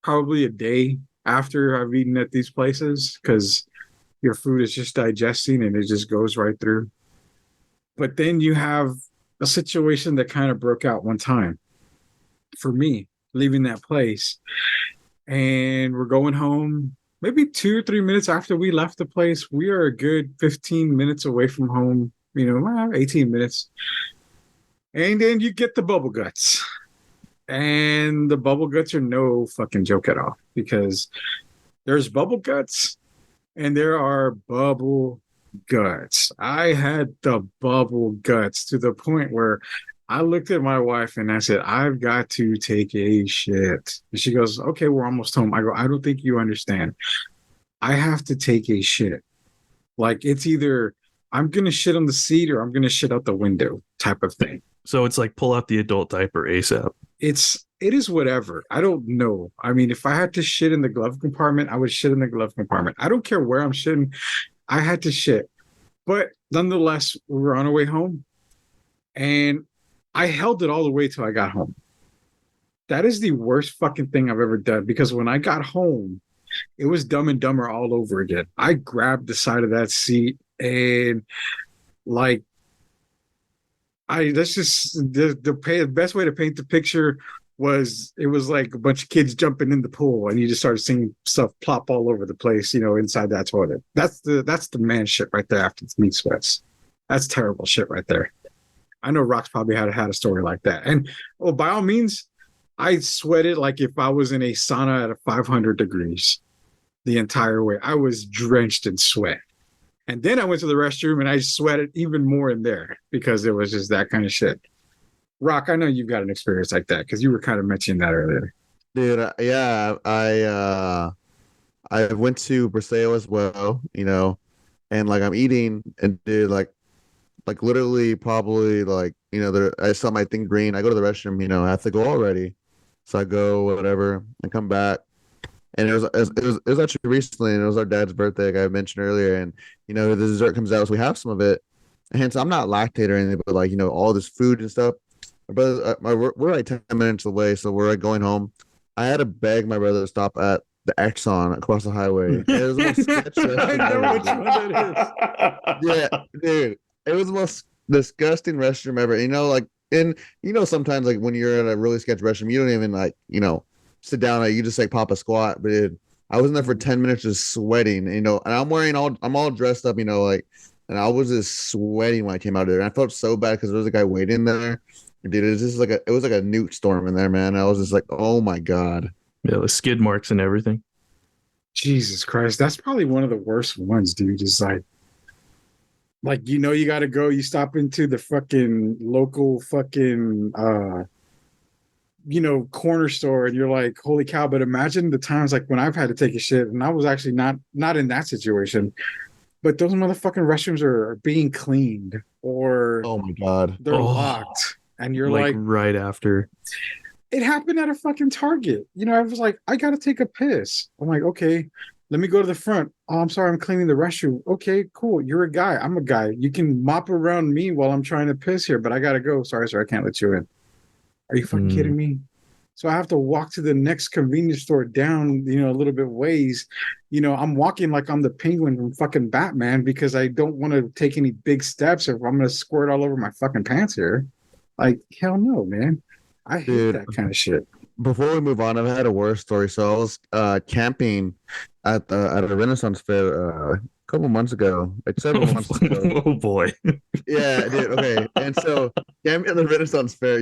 probably a day after I've eaten at these places because your food is just digesting and it just goes right through. But then you have a situation that kind of broke out one time for me, leaving that place. And we're going home maybe 2 or 3 minutes after we left the place. We are a good 15 minutes away from home, 18 minutes. And then you get the bubble guts. And the bubble guts are no fucking joke at all because there's bubble guts and there are bubble guts. I had the bubble guts to the point where I looked at my wife and I said, I've got to take a shit. And she goes, okay, we're almost home. I go, I don't think you understand. I have to take a shit. Like, it's either I'm going to shit on the seat or I'm going to shit out the window type of thing. So it's like pull out the adult diaper ASAP. It is whatever. I don't know. I mean, if I had to shit in the glove compartment, I would shit in the glove compartment. I don't care where I'm shitting. I had to shit. But nonetheless, we were on our way home and I held it all the way till I got home. That is the worst fucking thing I've ever done because when I got home, it was Dumb and Dumber all over again. I grabbed the side of that seat and that's just the best way to paint the picture was it was like a bunch of kids jumping in the pool and you just started seeing stuff plop all over the place, inside that toilet. That's the man shit right there after the meat sweats. That's terrible shit right there. I know Rox probably had a story like that. And by all means, I sweated like if I was in a sauna at 500 degrees the entire way. I was drenched in sweat. And then I went to the restroom and I sweated even more in there because it was just that kind of shit. Rock, I know you've got an experience like that because you were kind of mentioning that earlier. Dude, yeah, I went to Briseo as well, and like I'm eating and dude, like literally probably like, I saw my thing green. I go to the restroom, I have to go already. So I go, whatever, I come back. And it was actually recently, and it was our dad's birthday, like I mentioned earlier. And the dessert comes out, so we have some of it. And hence, I'm not lactated or anything, but like all this food and stuff. My brother, we're like 10 minutes away, so we're like going home. I had to beg my brother to stop at the Exxon across the highway. And it was the most sketchy. I know which one that is. Yeah, dude, it was the most disgusting restroom ever. Sometimes like when you're at a really sketchy restroom, you don't even sit down, you just like pop a squat. But dude, I was in there for 10 minutes just sweating, and I'm all dressed up, and I was just sweating when I came out of there. And I felt so bad because there was a guy waiting there. Dude, it was just like it was like a newt storm in there, man. I was just like, oh my God. Yeah, the skid marks and everything. Jesus Christ. That's probably one of the worst ones, dude. Just like you got to go, you stop into the fucking local fucking corner store and you're like, holy cow. But imagine the times like when I've had to take a shit and I was actually not in that situation, but those motherfucking restrooms are being cleaned or oh my God, they're locked and you're like right after. It happened at a fucking Target. I was like, I gotta take a piss. I'm like, okay, let me go to the front. Oh, I'm sorry, I'm cleaning the restroom. Okay, cool. You're a guy. I'm a guy. You can mop around me while I'm trying to piss here, but I gotta go. Sorry, sir, I can't let you in. Are you fucking kidding me? So I have to walk to the next convenience store down, a little bit ways. I'm walking like I'm the penguin from fucking Batman because I don't want to take any big steps or if I'm going to squirt all over my fucking pants here. Like, hell no, man. I hate that kind of shit. Before we move on, I've had a worse story. So I was camping at a Renaissance fair a couple months ago, like several months ago. Oh boy. Yeah, dude. Okay. And so camping at the Renaissance fair,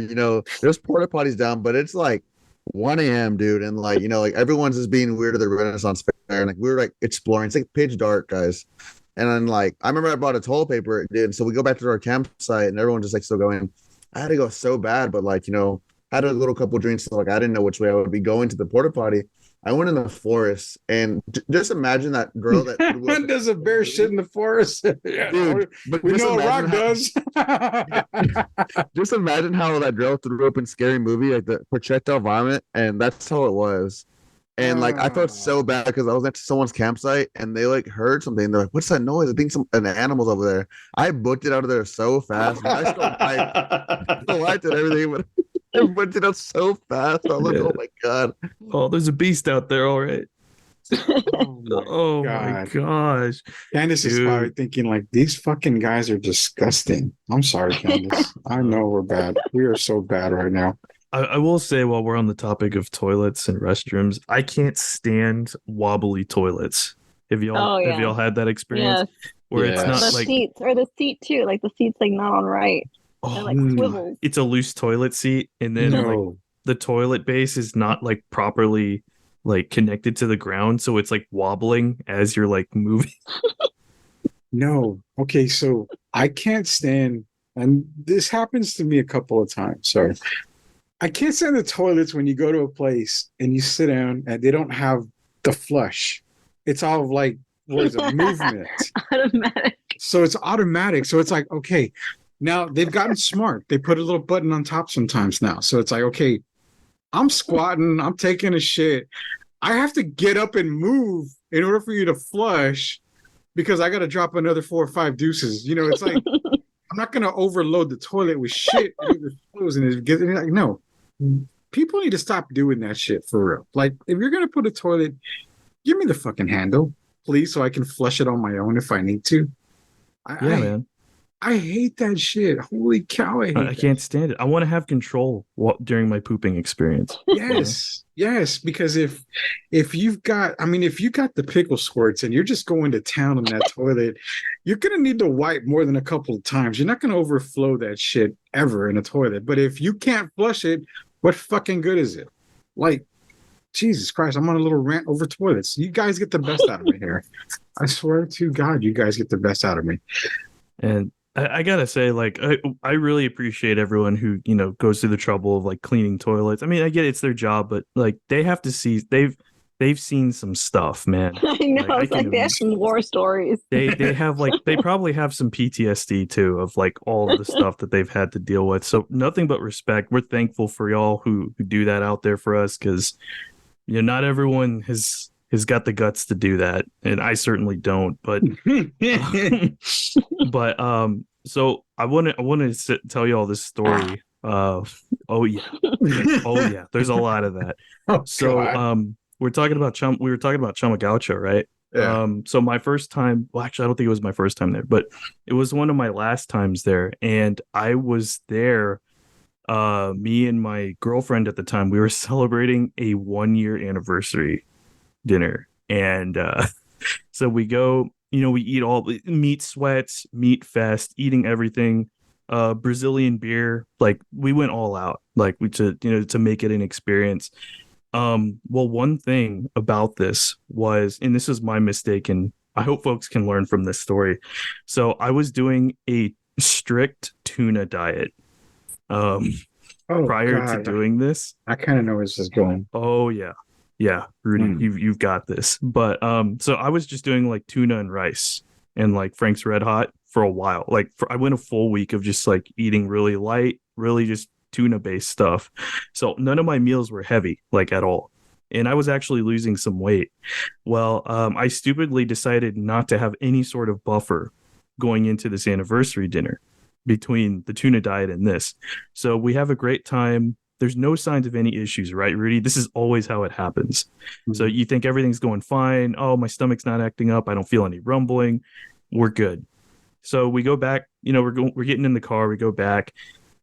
there's porta potties down, but it's like 1 a.m., dude. And like, like everyone's just being weird at the Renaissance fair. And like we were like exploring. It's like pitch dark, guys. And then like I remember I bought a toilet paper, dude. So we go back to our campsite and everyone's just like still going. I had to go so bad, but like, had a little couple drinks. So like I didn't know which way I would be going to the porta potty. I went in the forest, and just imagine that girl that does a bear shit in the forest. Yeah, dude, but we know a rock does. Just imagine how that girl threw up in Scary Movie, like the projectile vomit, and that's how it was. And like I felt so bad because I was next to someone's campsite, and they like heard something. They're like, "What's that noise? I think an animal's over there." I booked it out of there so fast. I still liked it and everything, but. I went it out so fast. I was like, oh my God. Oh, there's a beast out there, all right. Oh my gosh. Candice is probably thinking like, these fucking guys are disgusting. I'm sorry, Candice. I know we're bad. We are so bad right now. I will say, while we're on the topic of toilets and restrooms, I can't stand wobbly toilets. Have y'all had that experience? Yes. Where it's not the like seats, or the seat too, like the seat's like not on right. Oh, like swivels. It's a loose toilet seat, and then like the toilet base is not like properly like connected to the ground, so it's like wobbling as you're like moving. No. Okay, so I can't stand, and this happens to me a couple of times. So I can't stand the toilets when you go to a place and you sit down and they don't have the flush. It's all like what is it, movement. Automatic. So it's automatic. So it's like, okay. Now they've gotten smart. They put a little button on top sometimes now. So it's like, okay, I'm squatting, I'm taking a shit. I have to get up and move in order for you to flush because I got to drop another 4 or 5 deuces. It's like, I'm not going to overload the toilet with shit. Like, no, people need to stop doing that shit for real. Like, if you're going to put a toilet, give me the fucking handle, please, so I can flush it on my own if I need to. Man. I hate that shit. Holy cow! I can't stand it. I want to have control during my pooping experience. Yes, because if you got the pickle squirts and you're just going to town on that toilet, you're gonna need to wipe more than a couple of times. You're not gonna overflow that shit ever in a toilet. But if you can't flush it, what fucking good is it? Like, Jesus Christ, I'm on a little rant over toilets. You guys get the best out of me here. I swear to God, you guys get the best out of me. And I gotta say, like, I really appreciate everyone who, goes through the trouble of like cleaning toilets. I mean, I get it's their job, but like they have to see they've seen some stuff, man. I know, it's like they have some war stories. They have like they probably have some PTSD too of like all of the stuff that they've had to deal with. So nothing but respect. We're thankful for y'all who do that out there for us, because not everyone has got the guts to do that, and I certainly don't. But so I want to tell you all this story. Oh yeah, there's a lot of that. We were talking about Chumacaucho, right? Yeah. So my first time, well, actually, I don't think it was my first time there, but it was one of my last times there, and I was there. Me and my girlfriend at the time, we were celebrating a 1-year anniversary dinner, and so we go, we eat all the meat sweats, meat fest, eating everything, Brazilian beer, like we went all out, like to make it an experience. Well, one thing about this was, and this was my mistake, and I hope folks can learn from this story. So I was doing a strict tuna diet prior to doing this. I kind of know where this is going. Oh yeah, Rudy, you've got this. But so I was just doing like tuna and rice and like Frank's Red Hot for a while. Like I went a full week of just like eating really light, really just tuna based stuff. So none of my meals were heavy, like at all. And I was actually losing some weight. Well, I stupidly decided not to have any sort of buffer going into this anniversary dinner between the tuna diet and this. So we have a great time. there's no signs of any issues, right, Rudy? This is always how it happens. So you think everything's going fine. Oh, my stomach's not acting up. I don't feel any rumbling. We're good. So we go back, we're getting in the car, we go back,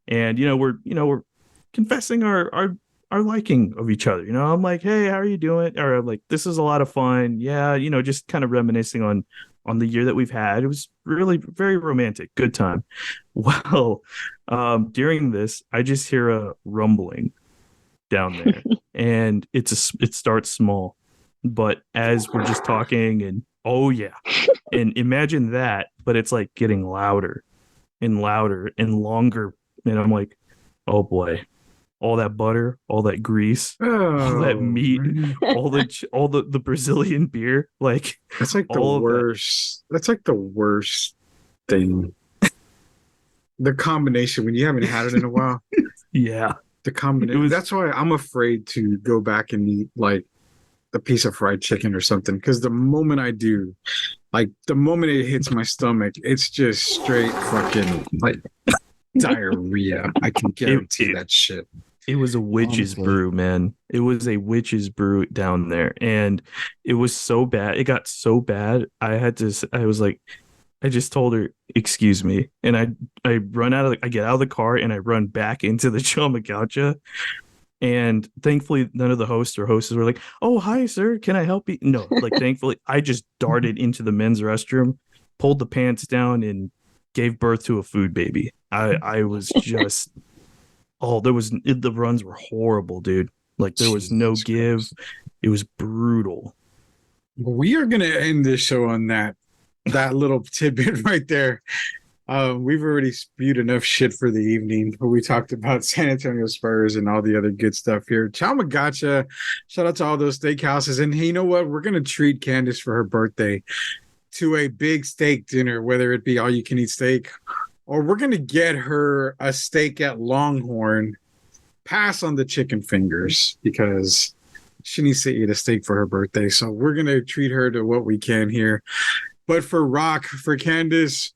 and we're confessing our liking of each other. I'm like, hey, how are you doing? Or I'm like, this is a lot of fun. Yeah, just kind of reminiscing on the year that we've had. It was really very romantic, good time. Well, during this, I just hear a rumbling down there, and it starts small, but as we're just talking, and oh yeah, and imagine that, but it's like getting louder and louder and longer, and I'm like, oh boy. All that butter, all that grease, all that meat, all the Brazilian beer, like that's like the worst. That's like the worst thing. The combination when you haven't had it in a while. Yeah, the combination. That's why I'm afraid to go back and eat like a piece of fried chicken or something, because the moment I do, like the moment it hits my stomach, it's just straight fucking like diarrhea. I can guarantee that shit. It was a witch's brew, man. It was a witch's brew down there. And it was so bad. It got so bad. I just told her, excuse me. And I get out of the car and I run back into the Chamagacha. And thankfully, none of the hosts or hostesses were like, oh, hi, sir. Can I help you? No, like, thankfully, I just darted into the men's restroom, pulled the pants down, and gave birth to a food baby. I was just... Oh, the runs were horrible, dude. Like there was no give. It was brutal. We are gonna end this show on that little tidbit right there. We've already spewed enough shit for the evening. We talked about San Antonio Spurs and all the other good stuff here. Chamagacha, shout out to all those steakhouses. And hey, you know what? We're gonna treat Candice for her birthday to a big steak dinner, whether it be all you can eat steak, or we're going to get her a steak at Longhorn, pass on the chicken fingers, because she needs to eat a steak for her birthday. So we're going to treat her to what we can here. But for Rock, for Candice,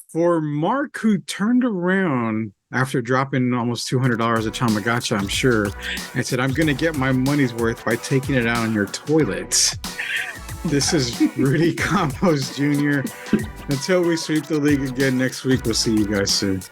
for Mark, who turned around after dropping almost $200 at Chamagacha, I'm sure, and said, I'm going to get my money's worth by taking it out on your toilets. This is Rudy Campos Jr. Until we sweep the league again next week, we'll see you guys soon.